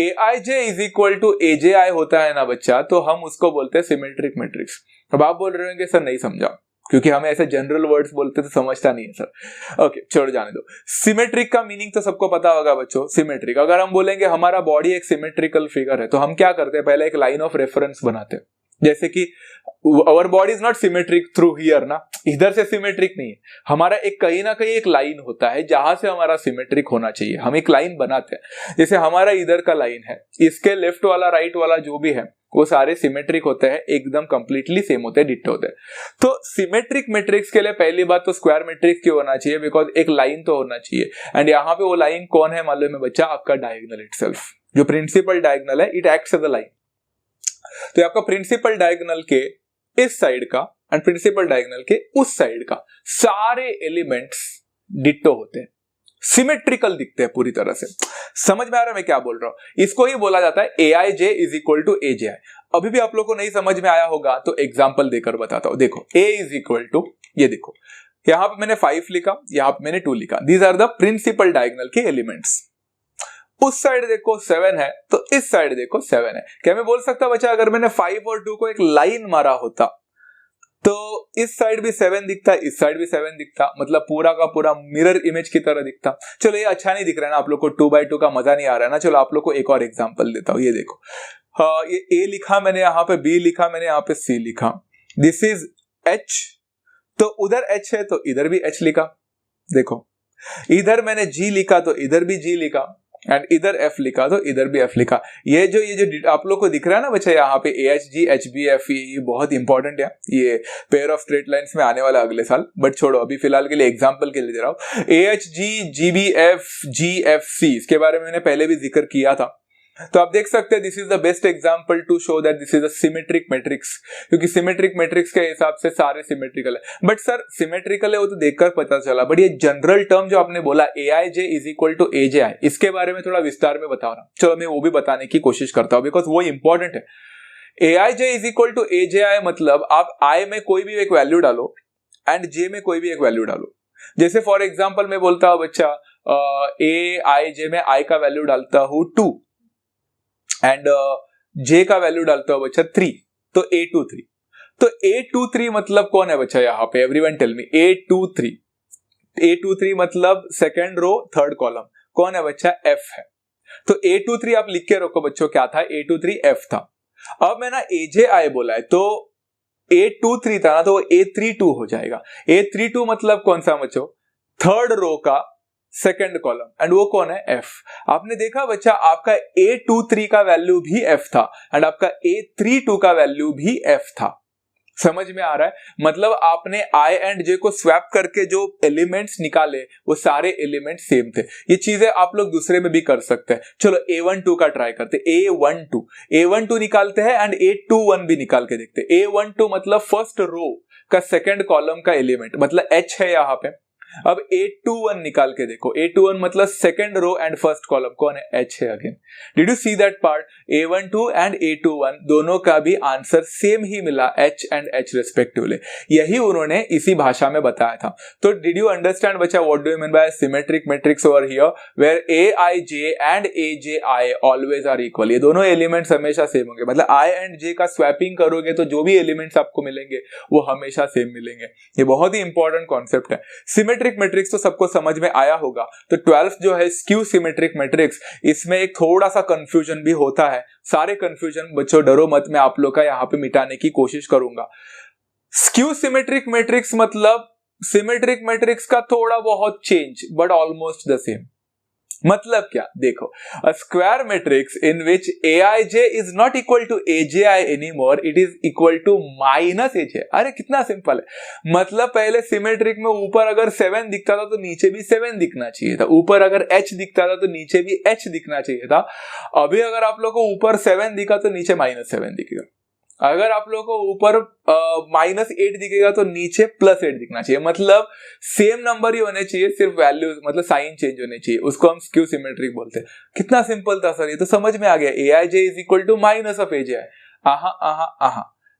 [SPEAKER 1] Aij is equal to Aj होता है ना बच्चा, तो हम उसको बोलते हैं सिमेट्रिक मैट्रिक्स। अब आप बोल रहे होंगे सर नहीं समझा, क्योंकि हमें ऐसे जनरल वर्ड्स बोलते तो समझता नहीं है सर। ओके, छोड़ जाने दो। सिमेट्रिक का मीनिंग तो सबको पता होगा बच्चों। सिमेट्रिक, अगर हम बोलेंगे हमारा बॉडी एक सिमेट्रिकल फिगर है, तो हम क्या करते हैं, पहले एक लाइन ऑफ रेफरेंस बनाते हैं। जैसे कि our body is not symmetric through here ना, इधर से सिमेट्रिक नहीं है, हमारा एक कहीं ना कहीं एक लाइन होता है जहां से हमारा सिमेट्रिक होना चाहिए। हम एक लाइन बनाते हैं, जैसे हमारा इधर का लाइन है, इसके लेफ्ट वाला राइट वाला जो भी है वो सारे सिमेट्रिक होते हैं, एकदम कंप्लीटली सेम होते हैं, डिट्टो होते हैं। तो सिमेट्रिक मैट्रिक्स के लिए पहली बात तो स्क्वायर मैट्रिक्स क्यों होना चाहिए, बिकॉज एक लाइन तो होना चाहिए। एंड यहाँ पे वो लाइन कौन है मालूम है बच्चा? आपका डायगोनल इटसेल्फ, जो प्रिंसिपल डायगोनल है, it acts as a line. तो आपका प्रिंसिपल डायगोनल के इस साइड का एंड प्रिंसिपल डायगोनल के उस साइड का सारे एलिमेंट्स डिट्टो होते हैं, सिमेट्रिकल दिखते हैं पूरी तरह से। समझ में आ रहा है मैं क्या बोल रहा हूं? इसको ही बोला जाता है Aij is equal to Aj। अभी भी आप लोग को नहीं समझ में आया होगा तो एग्जांपल देकर बताता हूं। देखो, A इज इक्वल टू, ये देखो यहां पे मैंने 5 लिखा, यहां पे मैंने 2 लिखा। These are the principal diagonal के एलिमेंट्स। उस साइड देखो 7 है तो इस साइड देखो 7 है। क्या मैं बोल सकता बच्चा अगर मैंने 5 और 2 को एक लाइन मारा होता तो इस साइड भी 7 दिखता, इस साइड भी 7 दिखता, मतलब पूरा का पूरा मिरर इमेज की तरह दिखता। चलो ये अच्छा नहीं दिख रहा है ना, आप लोग को 2x2 का मजा नहीं आ रहा है ना। चलो आप लोग को एक और एग्जांपल देता हूं, ये देखो। हाँ, ये A लिखा मैंने, यहाँ पे B लिखा मैंने, यहाँ पे C लिखा। दिस इज H, तो उधर H है तो इधर भी H लिखा। देखो इधर मैंने G लिखा तो इधर भी G लिखा, एंड इधर F लिखा तो इधर भी F लिखा। ये जो आप लोग को दिख रहा है ना बच्चा, यहाँ पे AHG HBF, ये बहुत इंपॉर्टेंट है। ये पेयर ऑफ स्ट्रेट लाइंस में आने वाला अगले साल, बट छोड़ो अभी फिलहाल के लिए एग्जांपल के लिए दे रहा हूँ। AHG GBF GFC, इसके बारे में मैंने पहले भी जिक्र किया था। तो आप देख सकते हैं this is the best example to show that this is a symmetric matrix, क्योंकि सिमेट्रिक मैट्रिक्स के हिसाब से सारे सिमेट्रिकल है। बट सर सिमेट्रिकल है वो तो देखकर पता चला, बट ये जनरल टर्म जो आपने बोला AIJ is equal to AJI, इसके बारे में थोड़ा विस्तार में बता रहा हूं। चलो मैं वो भी बताने की कोशिश करता हूं बिकॉज वो इंपॉर्टेंट है। AIJ is equal to AJI मतलब आप I में कोई भी एक वैल्यू डालो एंड J में कोई भी एक वैल्यू डालो। जैसे फॉर एग्जाम्पल मैं बोलता हूं बच्चा AIJ में I का वैल्यू डालता हूं 2 एंड J का वैल्यू डालता हूं बच्चा 3, तो A23। तो A23 मतलब कौन है बच्चा यहाँ पे, एवरीवन टेल मी। A23 मतलब सेकंड रो थर्ड कॉलम, कौन है बच्चा, F है। तो A23 आप लिख के रखो बच्चों, क्या था, A23 F था। अब मैं ना AJI बोला है तो A23 था ना, तो A32 हो जाएगा। A32 मतलब कौन सा बच्चों, थर्ड रो का सेकंड कॉलम, एंड वो कौन है, F। आपने देखा बच्चा आपका A23 का वैल्यू भी F था एंड आपका A32 का वैल्यू भी F था। समझ में आ रहा है, मतलब आपने I एंड J को स्वैप करके जो एलिमेंट्स निकाले वो सारे एलिमेंट सेम थे। ये चीजें आप लोग दूसरे में भी कर सकते हैं। चलो A12 का ट्राई करते, A12 निकालते हैं एंड A21 भी निकाल के देखते। A12 मतलब फर्स्ट रो का सेकंड कॉलम का एलिमेंट, मतलब H है यहाँ पे। अब A21 निकाल के देखो, A21 मतलब second row and first column, कौन है, H है again. Did you see that part, A12 and A21 दोनों का भी आंसर सेम ही मिला, H एंड H रिस्पेक्टिवली। यही उन्होंने इसी भाषा में बताया था। तो डिड यू अंडरस्टैंड बच्चा what do you mean by symmetric matrix over here, where AIJ and AJI always are equal. ये दोनों एलिमेंट्स हमेशा सेम होंगे, मतलब I एंड J का स्वैपिंग करोगे तो जो भी एलिमेंट्स आपको मिलेंगे वो हमेशा सेम मिलेंगे। ये बहुत ही इंपॉर्टेंट कॉन्सेप्ट है। सिमेट्रिक मैट्रिक्स तो सबको समझ में आया होगा। तो 12th जो है स्क्यू सिमेट्रिक मैट्रिक्स, इसमें एक थोड़ा सा कंफ्यूजन भी होता है। सारे कंफ्यूजन बच्चों डरो मत, मैं आप लोग का यहाँ पे मिटाने की कोशिश करूंगा। स्क्यू सिमेट्रिक मैट्रिक्स मतलब सिमेट्रिक मैट्रिक्स का थोड़ा बहुत change but almost the same. मतलब क्या, देखो, a square matrix in which AIJ is not equal to AJI anymore, it is equal to minus AJ। अरे कितना सिंपल है, मतलब पहले सिमेट्रिक में ऊपर अगर 7 दिखता था तो नीचे भी 7 दिखना चाहिए था, ऊपर अगर H दिखता था तो नीचे भी H दिखना चाहिए था। अभी अगर आप लोग को ऊपर 7 दिखा तो नीचे -7 दिखेगा, अगर आप लोगों को ऊपर -8 दिखेगा तो नीचे +8 दिखना चाहिए। मतलब सेम नंबर ही होने चाहिए, सिर्फ वैल्यूज मतलब साइन चेंज होने चाहिए, उसको हम स्क्यू सिमेट्रिक बोलते हैं। कितना सिंपल था सर, ये तो समझ में आ गया। AIJ is equal to minus of AJI।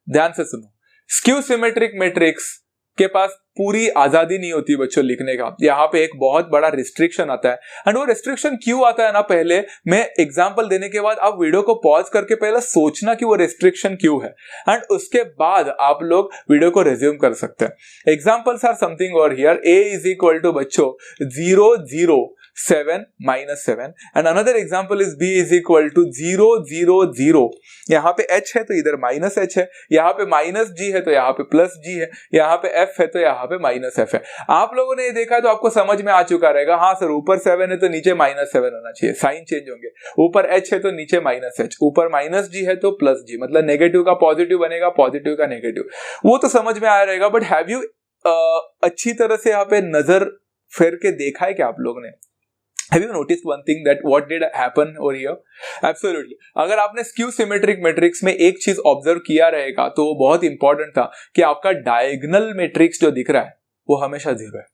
[SPEAKER 1] ध्यान से सुनो, स्क्यू सिमेट्रिक मैट्रिक्स के पास पूरी आजादी नहीं होती बच्चों लिखने का। यहाँ पे एक बहुत बड़ा रिस्ट्रिक्शन आता है, एंड वो रिस्ट्रिक्शन क्यों आता है ना, पहले मैं एग्जांपल देने के बाद आप वीडियो को पॉज करके पहले सोचना कि वो रिस्ट्रिक्शन क्यों है, एंड उसके बाद आप लोग वीडियो को रिज्यूम कर सकते हैं। Examples are something over here, A is equal to बच्चों 0 0 7 -7, and another example is B is equal to 0 0 0। यहाँ पे H है तो इधर -H है, यहाँ पे -G है तो यहाँ पे +G है, यहाँ पे F है तो यहाँ पे -F है। आप लोगों ने ये देखा तो आपको समझ में आ चुका रहेगा, हाँ सर ऊपर 7 है तो नीचे -7 होना चाहिए, साइन चेंज होंगे। ऊपर H है तो नीचे -H, ऊपर -G है तो +G, मतलब नेगेटिव का पॉजिटिव बनेगा, पॉजिटिव का नेगेटिव, वो तो समझ में आया रहेगा। बट हैव यू अच्छी तरह से यहाँ पे नजर फेर के देखा है क्या आप लोगों ने? Have you noticed one thing that what did happen over here? Absolutely. अगर आपने स्क्यू सिमेट्रिक मैट्रिक्स में एक चीज ऑब्जर्व किया रहेगा तो वो बहुत इंपॉर्टेंट था कि आपका डायगोनल मैट्रिक्स जो दिख रहा है वो हमेशा 0 है।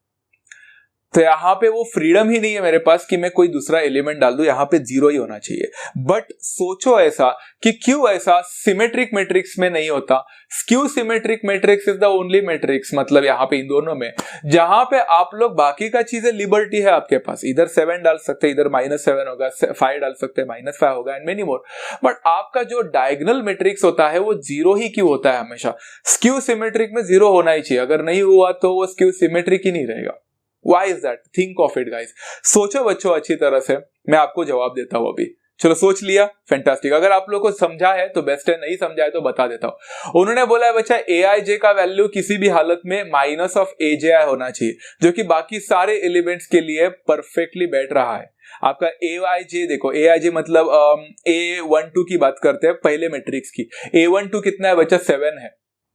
[SPEAKER 1] तो यहाँ पे वो फ्रीडम ही नहीं है मेरे पास कि मैं कोई दूसरा एलिमेंट डाल दूं, यहाँ पे 0 ही होना चाहिए। बट सोचो ऐसा कि क्यों ऐसा सिमेट्रिक मैट्रिक्स में नहीं होता। Skew symmetric matrix is the only matrix, मतलब यहाँ पे इन दोनों में जहां पे आप लोग बाकी का चीजें लिबर्टी है आपके पास, इधर 7 डाल सकते हैं, इधर -7 होगा, 5 डाल सकते हैं, -5 होगा एंड मेनी मोर। बट आपका जो डायगोनल मैट्रिक्स होता है वो 0 ही क्यों होता है हमेशा? स्क्यू सिमेट्रिक में 0 होना ही चाहिए, अगर नहीं हुआ तो वो स्क्यू सिमेट्रिक ही नहीं रहेगा। Why is that? Think of it guys. सोचो बच्चों अच्छी तरह से, मैं आपको जवाब देता हूं अभी। चलो सोच लिया, फैंटास्टिक। अगर आप लोगों को समझा है तो बेस्ट है, नहीं समझा है तो बता देता हूं। उन्होंने बोला है बच्चा aij का वैल्यू किसी भी हालत में -aj होना चाहिए, जो कि बाकी सारे एलिमेंट्स के लिए परफेक्टली बैठ रहा है। आपका aij देखो, aij मतलब a12 की बात करते हैं पहले मैट्रिक्स की। a12 कितना है बच्चा? 7 है।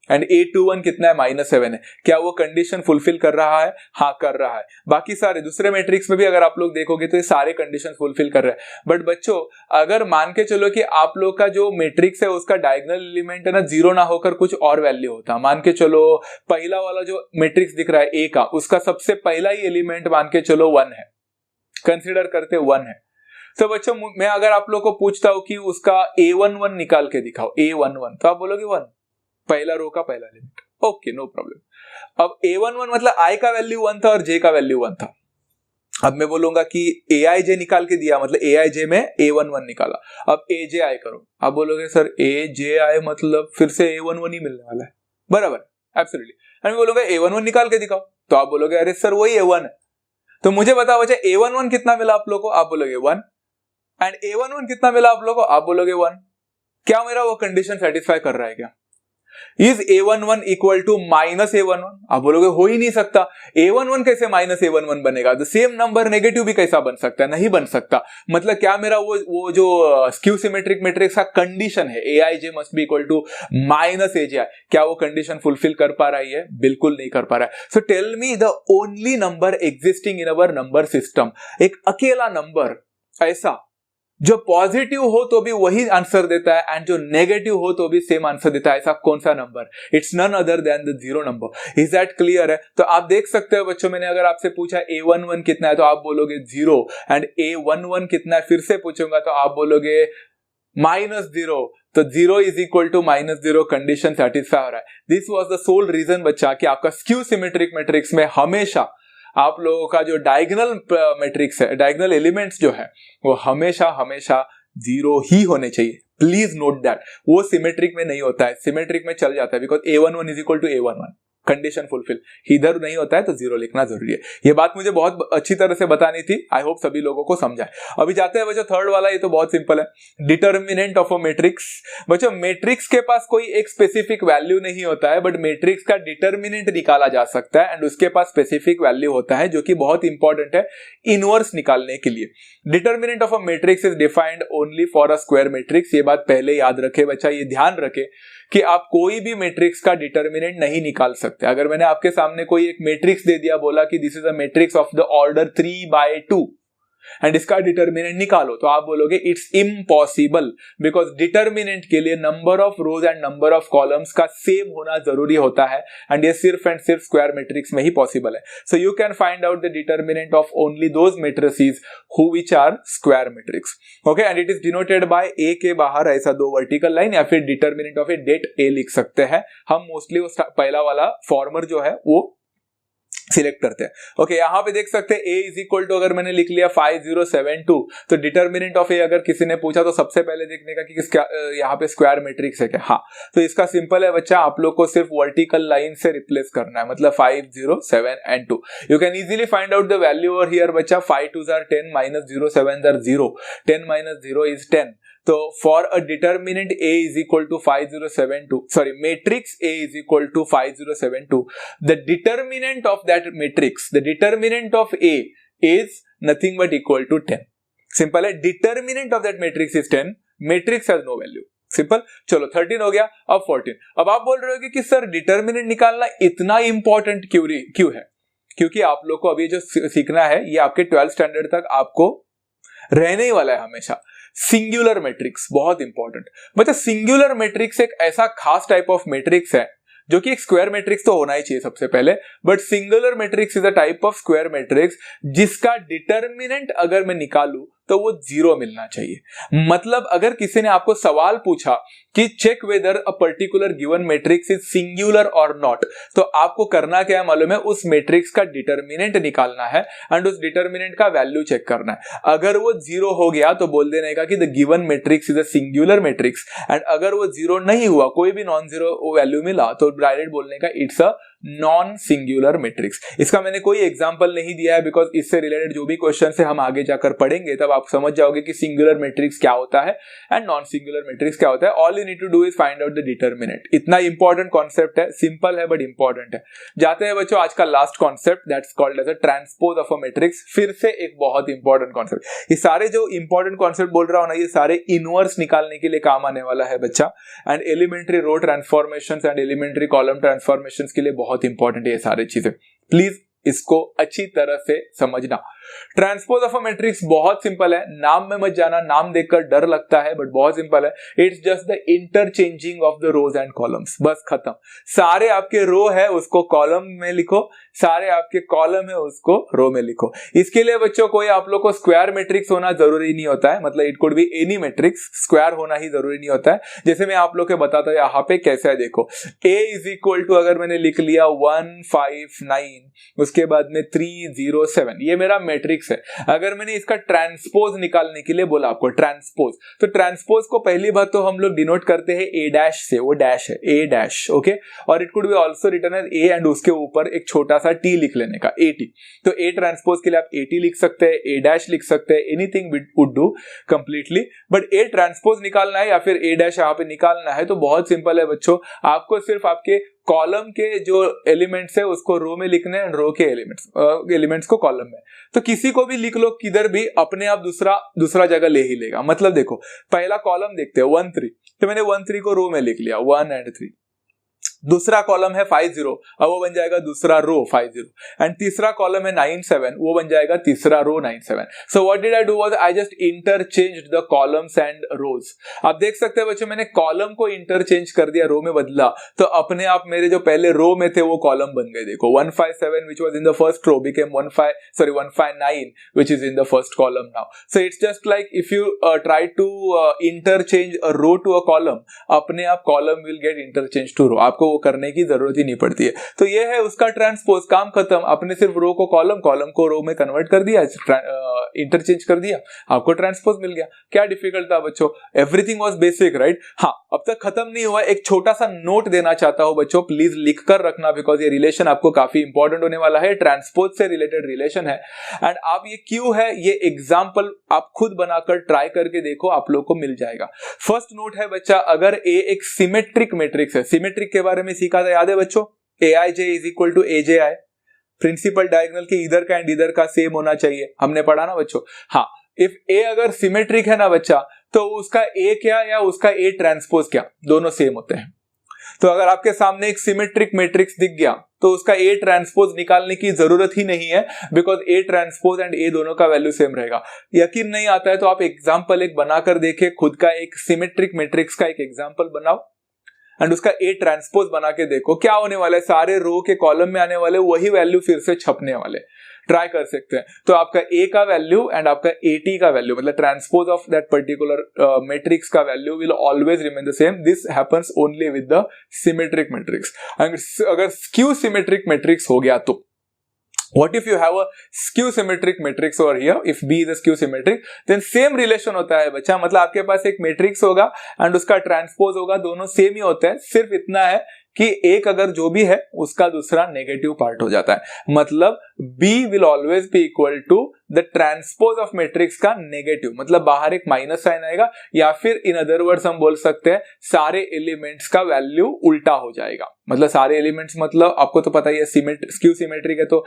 [SPEAKER 1] एंड a21 कितना है? -7 है। क्या वो कंडीशन फुलफिल कर रहा है? हाँ कर रहा है। बाकी सारे दूसरे मैट्रिक्स में भी अगर आप लोग देखोगे तो ये सारे कंडीशन फुलफिल कर रहे हैं। बट बच्चों अगर मान के चलो कि आप लोग का जो मैट्रिक्स है उसका डायगोनल एलिमेंट है ना 0 ना होकर कुछ और वैल्यू होता, मान के चलो पहला वाला जो मैट्रिक्स दिख रहा है a का, उसका सबसे पहला ही एलिमेंट मान के चलो 1 है, कंसिडर करते 1 है। तो बच्चों मैं अगर आप लोग को पूछता हूं कि उसका a11 निकाल के दिखाओ, a11, तो आप बोलोगे 1, पहला रो का पहला एलिमेंट। Okay no problem. अब a11 मतलब i का वैल्यू 1 था और j का वैल्यू 1 था। अब मैं बोलूंगा कि aij निकाल के दिया, मतलब aij में a11 निकाला। अब aj करो, आप बोलोगे सर aj मतलब फिर से a11 ही मिलने वाला है, बराबर, एब्सोल्युटली। मैं बोलूंगा a11 निकाल के दिखाओ, तो आप बोलोगे अरे सर वही a1 है। तो मुझे बताओ बच्चा a11 कितना मिला आप लोग को? आप बोलोगे 1। एंड a11 कितना मिला आप लोग को? आप बोलोगे 1। क्या मेरा वो कंडीशन सेटिस्फाई कर रहा है क्या? Is a11 equal to -a11? आप बोलोगे हो ही नहीं सकता, a11 कैसे -a11 बनेगा? द सेम नंबर नेगेटिव भी कैसा बन सकता है? नहीं बन सकता। मतलब क्या मेरा वो जो स्क्यू सिमेट्रिक मैट्रिक्स का कंडीशन है aij must be equal to -aj, क्या वो कंडीशन फुलफिल कर पा रहा है? बिल्कुल नहीं कर पा रहा है। So tell me the only number existing in our number system, एक अकेला नंबर ऐसा जो पॉजिटिव हो तो भी वही आंसर देता है एंड जो नेगेटिव हो तो भी सेम आंसर देता है, ऐसा कौन सा नंबर? It's none other than the 0 number. Is that clear है? तो आप देख सकते हो बच्चों, मैंने अगर आपसे पूछा a11 कितना है तो आप बोलोगे 0, एंड a11 कितना है फिर से पूछूंगा तो आप बोलोगे -0। तो 0 is equal to -0 condition satisfy हो रहा है। This was the sole reason बच्चा कि आपका स्क्यू सिमेट्रिक मैट्रिक्स में हमेशा आप लोगों का जो डायगोनल मैट्रिक्स है, डायगोनल एलिमेंट्स जो है वो हमेशा 0 ही होने चाहिए। Please note that. वो सिमेट्रिक में नहीं होता है, सिमेट्रिक में चल जाता है because a11 is equal to a11, condition fulfil. इधर नहीं होता है तो 0 लिखना जरूरी है। ये बात मुझे बहुत अच्छी तरह से बतानी थी, आई होप सभी लोगों को समझा है। अभी जाते हैं बच्चों थर्ड वाला, ये तो बहुत सिंपल है, डिटर्मिनेंट ऑफ अ मैट्रिक्स। बच्चों मैट्रिक्स के पास कोई एक स्पेसिफिक वैल्यू नहीं होता है, बट मैट्रिक्स का डिटर्मिनेंट निकाला जा सकता है एंड उसके पास स्पेसिफिक वैल्यू होता है जो कि बहुत इंपॉर्टेंट है इनवर्स निकालने के लिए। Determinant of a matrix is defined only for a square matrix. ये बात पहले याद रखे बच्चा, ये ध्यान रखे कि आप कोई भी मैट्रिक्स का डिटर्मिनेंट नहीं निकाल सकते। अगर मैंने आपके सामने कोई एक मैट्रिक्स दे दिया, बोला कि this is a matrix of the order 3/2 and इसका डिटर्मिनेंट निकालो, तो आप बोलोगे इट्स इम्पॉसिबल, बिकॉज डिटर्मिनेंट के लिए number of rows and number of columns का सेम होना जरूरी होता है एंड ये सिर्फ एंड सिर्फ स्क्वायर मैट्रिक्स में ही पॉसिबल है। So you can find out the determinant of only those matrices who which are square matrix. Okay, and it is denoted by A के बाहर ऐसा 2 वर्टिकल लाइन या फिर determinant of A det A लिख सकते हैं हम। मोस्टली वो पहला वाला फॉर्मर जो है वो सिलेक्ट करते हैं। ओके, यहां पे देख सकते हैं a इज इक्वल टू, अगर मैंने लिख लिया 5072, तो डिटर्मिनेंट ऑफ a अगर किसी ने पूछा तो सबसे पहले देखने का कि यहाँ पे स्क्वायर मैट्रिक्स है क्या। हाँ, तो इसका सिंपल है बच्चा, आप लोग को सिर्फ वर्टिकल लाइन से रिप्लेस करना है, मतलब 5 0 7 and 2। You can easily find out the value over here बच्चा। 5 2s are 10 -0 7s are 0, 10 - 0 is 10। तो for a determinant a is equal to 5072, sorry, matrix a is equal to 5072, the determinant of that matrix, the determinant of a is nothing but equal to 10। Simple है, determinant of that matrix is 10, matrix has no value. Simple. चलो 13 हो गया, अब 14। अब आप बोल रहे हो कि सर डिटर्मिनेंट निकालना इतना इंपॉर्टेंट क्यों है? क्योंकि आप लोग को अभी जो सीखना है ये आपके 12th स्टैंडर्ड तक आपको रहने ही वाला है हमेशा। सिंगुलर मैट्रिक्स बहुत इंपॉर्टेंट। मतलब सिंगुलर मैट्रिक्स एक ऐसा खास टाइप ऑफ मैट्रिक्स है जो कि एक स्क्वायर मैट्रिक्स तो होना ही चाहिए सबसे पहले, but singular matrix is a type of square matrix जिसका डिटर्मिनेंट अगर मैं निकालूं तो वो 0 मिलना चाहिए। मतलब अगर किसी ने आपको सवाल पूछा कि check whether a particular given matrix is singular और नॉट, तो आपको करना क्या है मालूम है, उस मैट्रिक्स का डिटर्मिनेंट निकालना है एंड उस डिटर्मिनेंट का वैल्यू चेक करना है। अगर वो 0 हो गया तो बोल देने का कि the given matrix is a singular matrix, and अगर वो 0 नहीं हुआ, कोई भी नॉन जीरो वैल्यू मिला, तो डायरेक्ट बोलने का it's a non singular matrix. इसका मैंने कोई एग्जांपल नहीं दिया है बिकॉज इससे रिलेटेड जो भी क्वेश्चन है हम आगे जाकर पढ़ेंगे, तब आप समझ जाओगे कि सिंगुलर मैट्रिक्स क्या होता है एंड नॉन सिंगुलर मैट्रिक्स क्या होता है। All you need to do is find out the determinant. इतना इंपॉर्टेंट कॉन्सेप्ट है, सिंपल है बट इंपॉर्टेंट है। जाते हैं बच्चों आज का last concept, that's called as a transpose of a matrix. फिर से एक बहुत इंपॉर्टेंट कॉन्सेप्ट। ये सारे जो इंपॉर्टेंट कॉन्सेप्ट बोल रहा हूं ना, ये सारे इनवर्स निकालने के लिए काम आने वाला है बच्चा, and elementary row transformations and elementary column transformations के लिए बहुत इंपॉर्टेंट है ये सारी चीजें। प्लीज इसको अच्छी तरह से समझना। ट्रांसपोज ऑफ अ मैट्रिक्स बहुत सिंपल है, नाम में मत जाना, नाम देखकर डर लगता है बट बहुत सिंपल है। It's just the interchanging of the rows and columns, बस खत्म। सारे आपके रो है उसको कॉलम में लिखो, सारे आपके कॉलम है उसको रो में लिखो। इसके लिए बच्चों कोई आप लोग को स्क्वायर मैट्रिक्स होना जरूरी नहीं होता है, मतलब it could be any matrix, square होना ही जरूरी नहीं होता है। जैसे मैं आप लोग को बताता हूं यहाँ पे कैसे है, देखो a इज इक्वल टू, अगर मैंने लिख लिया 1 5 9, उसके बाद में 3 0 7, ये मेरा मैट्रिक्स है। अगर मैंने इसका ट्रांसपोज निकालने के लिए बोला आपको ट्रांसपोज, तो ट्रांसपोज को पहली बात तो हम लोग डिनोट करते हैं ए डैश से, वो डैश है ए डैश, ओके। और it could be also written as A and उसके ऊपर एक छोटा सा टी लिख लेने का, ए टी। तो ए ट्रांसपोज के लिए आप ए टी लिख सकते हैं, ए डैश लिख सकते हैं, anything would do completely. But A transpose निकालना है या फिर ए डैश यहाँ पे निकालना है तो बहुत सिंपल है बच्चों, आपको सिर्फ आपके कॉलम के जो एलिमेंट्स है उसको रो में लिखने हैं, रो के एलिमेंट्स को कॉलम में। तो किसी को भी लिख लो किधर भी, अपने आप दूसरा जगह ले ही लेगा। मतलब देखो पहला कॉलम देखते हैं 1 3, तो मैंने 1 3 को रो में लिख लिया 1 and 3। दूसरा कॉलम है 5 0, अब वो बन जाएगा दूसरा रो 5 0, एंड तीसरा कॉलम है 9 7, वो बन जाएगा तीसरा row 9 7। So what did I do was I just interchanged the columns and rows. आप देख सकते हैं बच्चों, मैंने कॉलम को इंटरचेंज कर दिया, रो में बदला, तो अपने आप मेरे जो पहले रो में थे वो कॉलम बन गए। देखो 1 5 7 which was in the first row became 1 5 9 which is in the first column now. So it's just like if you try to interchange a row to a column, अपने आप column will get interchanged to row, आपको करने की जरूरत ही नहीं पड़ती है। तो ये है उसका ट्रांसपोज, काम खत्म। आपने सिर्फ रो को कॉलम को रो में कन्वर्ट कर दिया, इंटरचेंज कर दिया, आपको ट्रांसपोज मिल गया। क्या डिफिकल्ट था बच्चों, एवरीथिंग वाज बेसिक राइट। हाँ, अब तक खत्म नहीं हुआ, एक छोटा सा नोट देना चाहता हूं बच्चों, प्लीज लिख कर रखना बिकॉज ये रिलेशन आपको काफी इंपॉर्टेंट होने वाला है, ट्रांसपोज से रिलेटेड रिलेशन है। एंड आप ये क्यों है, ये एग्जाम्पल आप खुद बनाकर ट्राई करके देखो, आप लोग को मिल जाएगा। फर्स्ट नोट है बच्चा, अगर ए एक सिमेट्रिक मैट्रिक्स है, सिमेट्रिक के बारे में सीखा था याद है बच्चों, aij is equal to aji, principal diagonal के इधर का एंड इधर का सेम होना चाहिए, हमने पढ़ा ना बच्चों। हाँ, इफ ए अगर सिमेट्रिक है ना बच्चा, तो उसका ए क्या या उसका ए ट्रांसपोज क्या, दोनों सेम होते हैं। तो अगर आपके सामने एक सिमेट्रिक मैट्रिक्स दिख गया तो उसका ए ट्रांसपोज निकालने की जरूरत ही नहीं है, बिकॉज ए ट्रांसपोज एंड ए दोनों का वैल्यू सेम रहेगा। यकीन नहीं आता है तो आप एग्जांपल एक बनाकर देखें, खुद का एक सिमेट्रिक मैट्रिक्स का एक एग्जांपल बनाओ एंड उसका ए ट्रांसपोज बना के देखो क्या होने वाला है। सारे रो के कॉलम में आने वाले वही वैल्यू फिर से छपने वाले, ट्राई कर सकते हैं। तो आपका ए का वैल्यू एंड आपका ए टी का वैल्यू, मतलब transpose of that particular matrix का value will always remain the same. This happens only with the symmetric matrix. अगर स्क्यू सिमेट्रिक मैट्रिक्स हो गया तो what if you have a skew symmetric matrix over here, if B is a skew symmetric, then same relation होता है बच्चा, मतलब आपके पास एक मैट्रिक्स होगा एंड उसका ट्रांसपोज होगा, दोनों सेम ही होते हैं, सिर्फ इतना है कि एक अगर जो भी है उसका दूसरा नेगेटिव पार्ट हो जाता है। मतलब B will always be equal to the transpose of matrix का नेगेटिव, मतलब बाहर एक माइनस साइन आएगा, या फिर इन अदर वर्ड्स हम बोल सकते हैं सारे एलिमेंट्स का वैल्यू उल्टा हो जाएगा। मतलब सारे एलिमेंट्स, मतलब आपको तो पता ही है स्क्यू सिमेट्रिक है तो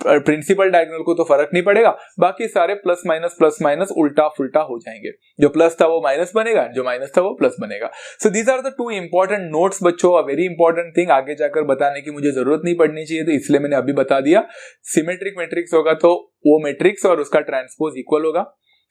[SPEAKER 1] प्रिंसिपल डायगोनल को तो फर्क नहीं पड़ेगा, बाकी सारे प्लस माइनस उल्टा फुल्टा हो जाएंगे। जो प्लस था वो माइनस बनेगा, जो माइनस था वो प्लस बनेगा। So these are the two important notes बच्चों, अ वेरी इंपॉर्टेंट थिंग, आगे जाकर बताने की मुझे जरूरत नहीं पड़नी चाहिए तो इसलिए मैंने अभी बता दिया। सिमेट्रिक मैट्रिक्स होगा तो वो मैट्रिक्स और उसका ट्रांसपोज इक्वल होगा,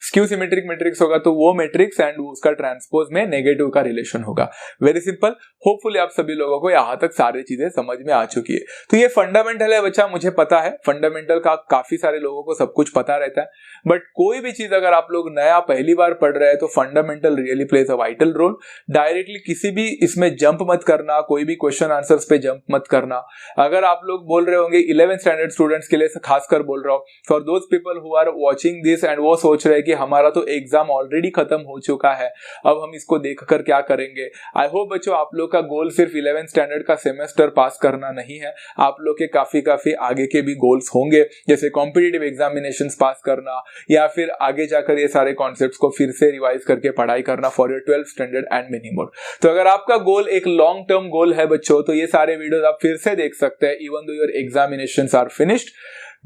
[SPEAKER 1] स्क्यू सिमेट्रिक मैट्रिक्स होगा तो वो मैट्रिक्स एंड उसका ट्रांसपोज में नेगेटिव का रिलेशन होगा। Very simple. होपफुली आप सभी लोगों को यहाँ तक सारी चीजें समझ में आ चुकी है। तो ये फंडामेंटल है बच्चा, मुझे पता है फंडामेंटल का काफी सारे लोगों को सब कुछ पता रहता है, बट कोई भी चीज अगर आप लोग नया पहली बार पढ़ रहे हैं तो fundamental really plays a vital role. Directly किसी भी इसमें जंप मत करना, कोई भी क्वेश्चन आंसर्स पे जंप मत करना। अगर आप लोग बोल रहे होंगे 11th स्टैंडर्ड स्टूडेंट्स के लिए खासकर बोल रहा हूँ, for those people who are watching this and वो सोच रहे हैं कि हमारा तो एग्जाम ऑलरेडी खत्म हो चुका है, अब हम इसको देखकर क्या करेंगे। आई होप बच्चों आप लोग का गोल सिर्फ 11th स्टैंडर्ड का सेमेस्टर पास करना नहीं है, आप लोग के काफी आगे के भी गोल्स होंगे, जैसे कॉम्पिटिटिव एग्जामिनेशंस पास करना या फिर आगे जाकर ये सारे कॉन्सेप्ट्स को फिर से रिवाइज करके पढ़ाई करना for your 12th standard and many more. तो अगर आपका गोल एक लॉन्ग टर्म गोल है बच्चों, तो ये सारे वीडियोस आप फिर से देख सकते हैं even though your examinations are finished.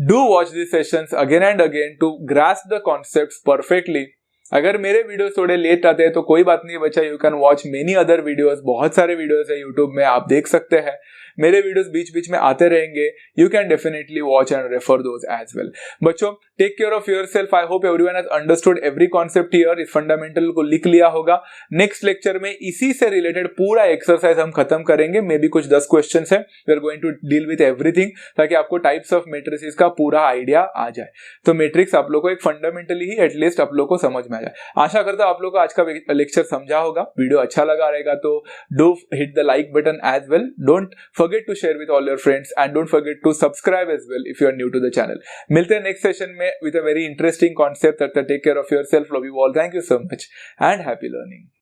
[SPEAKER 1] Do watch this sessions again and again to grasp the concepts perfectly. अगर मेरे वीडियोस थोड़े लेट आते हैं तो कोई बात नहीं बच्चा, you can watch many other videos, बहुत सारे वीडियोस है यूट्यूब में, आप देख सकते हैं। मेरे वीडियोस बीच बीच में आते रहेंगे, you can definitely watch and refer those as well. बच्चों take care of yourself. I hope everyone has understood every concept here, इस फंडामेंटल को लिख लिया होगा। नेक्स्ट लेक्चर में इसी से रिलेटेड पूरा एक्सरसाइज हम खत्म करेंगे, मे बी कुछ 10 क्वेश्चन है, we are going to deal with everything, ताकि आपको टाइप्स ऑफ मैट्रिसेस का पूरा आइडिया आ जाए। तो मैट्रिक्स आप लोग को एक फंडामेंटली ही एटलीस्ट आप लोग को समझ में आ जाए। आशा करता हूं आप लोग को आज का लेक्चर समझा होगा। वीडियो अच्छा लगा रहेगा तो do hit the like button as well, don't forget to share with all your friends and don't forget to subscribe as well if you are new to the channel. मिलते हैं next session में with a very interesting concept. Take care of yourself. Love you all. Thank you so much and happy learning.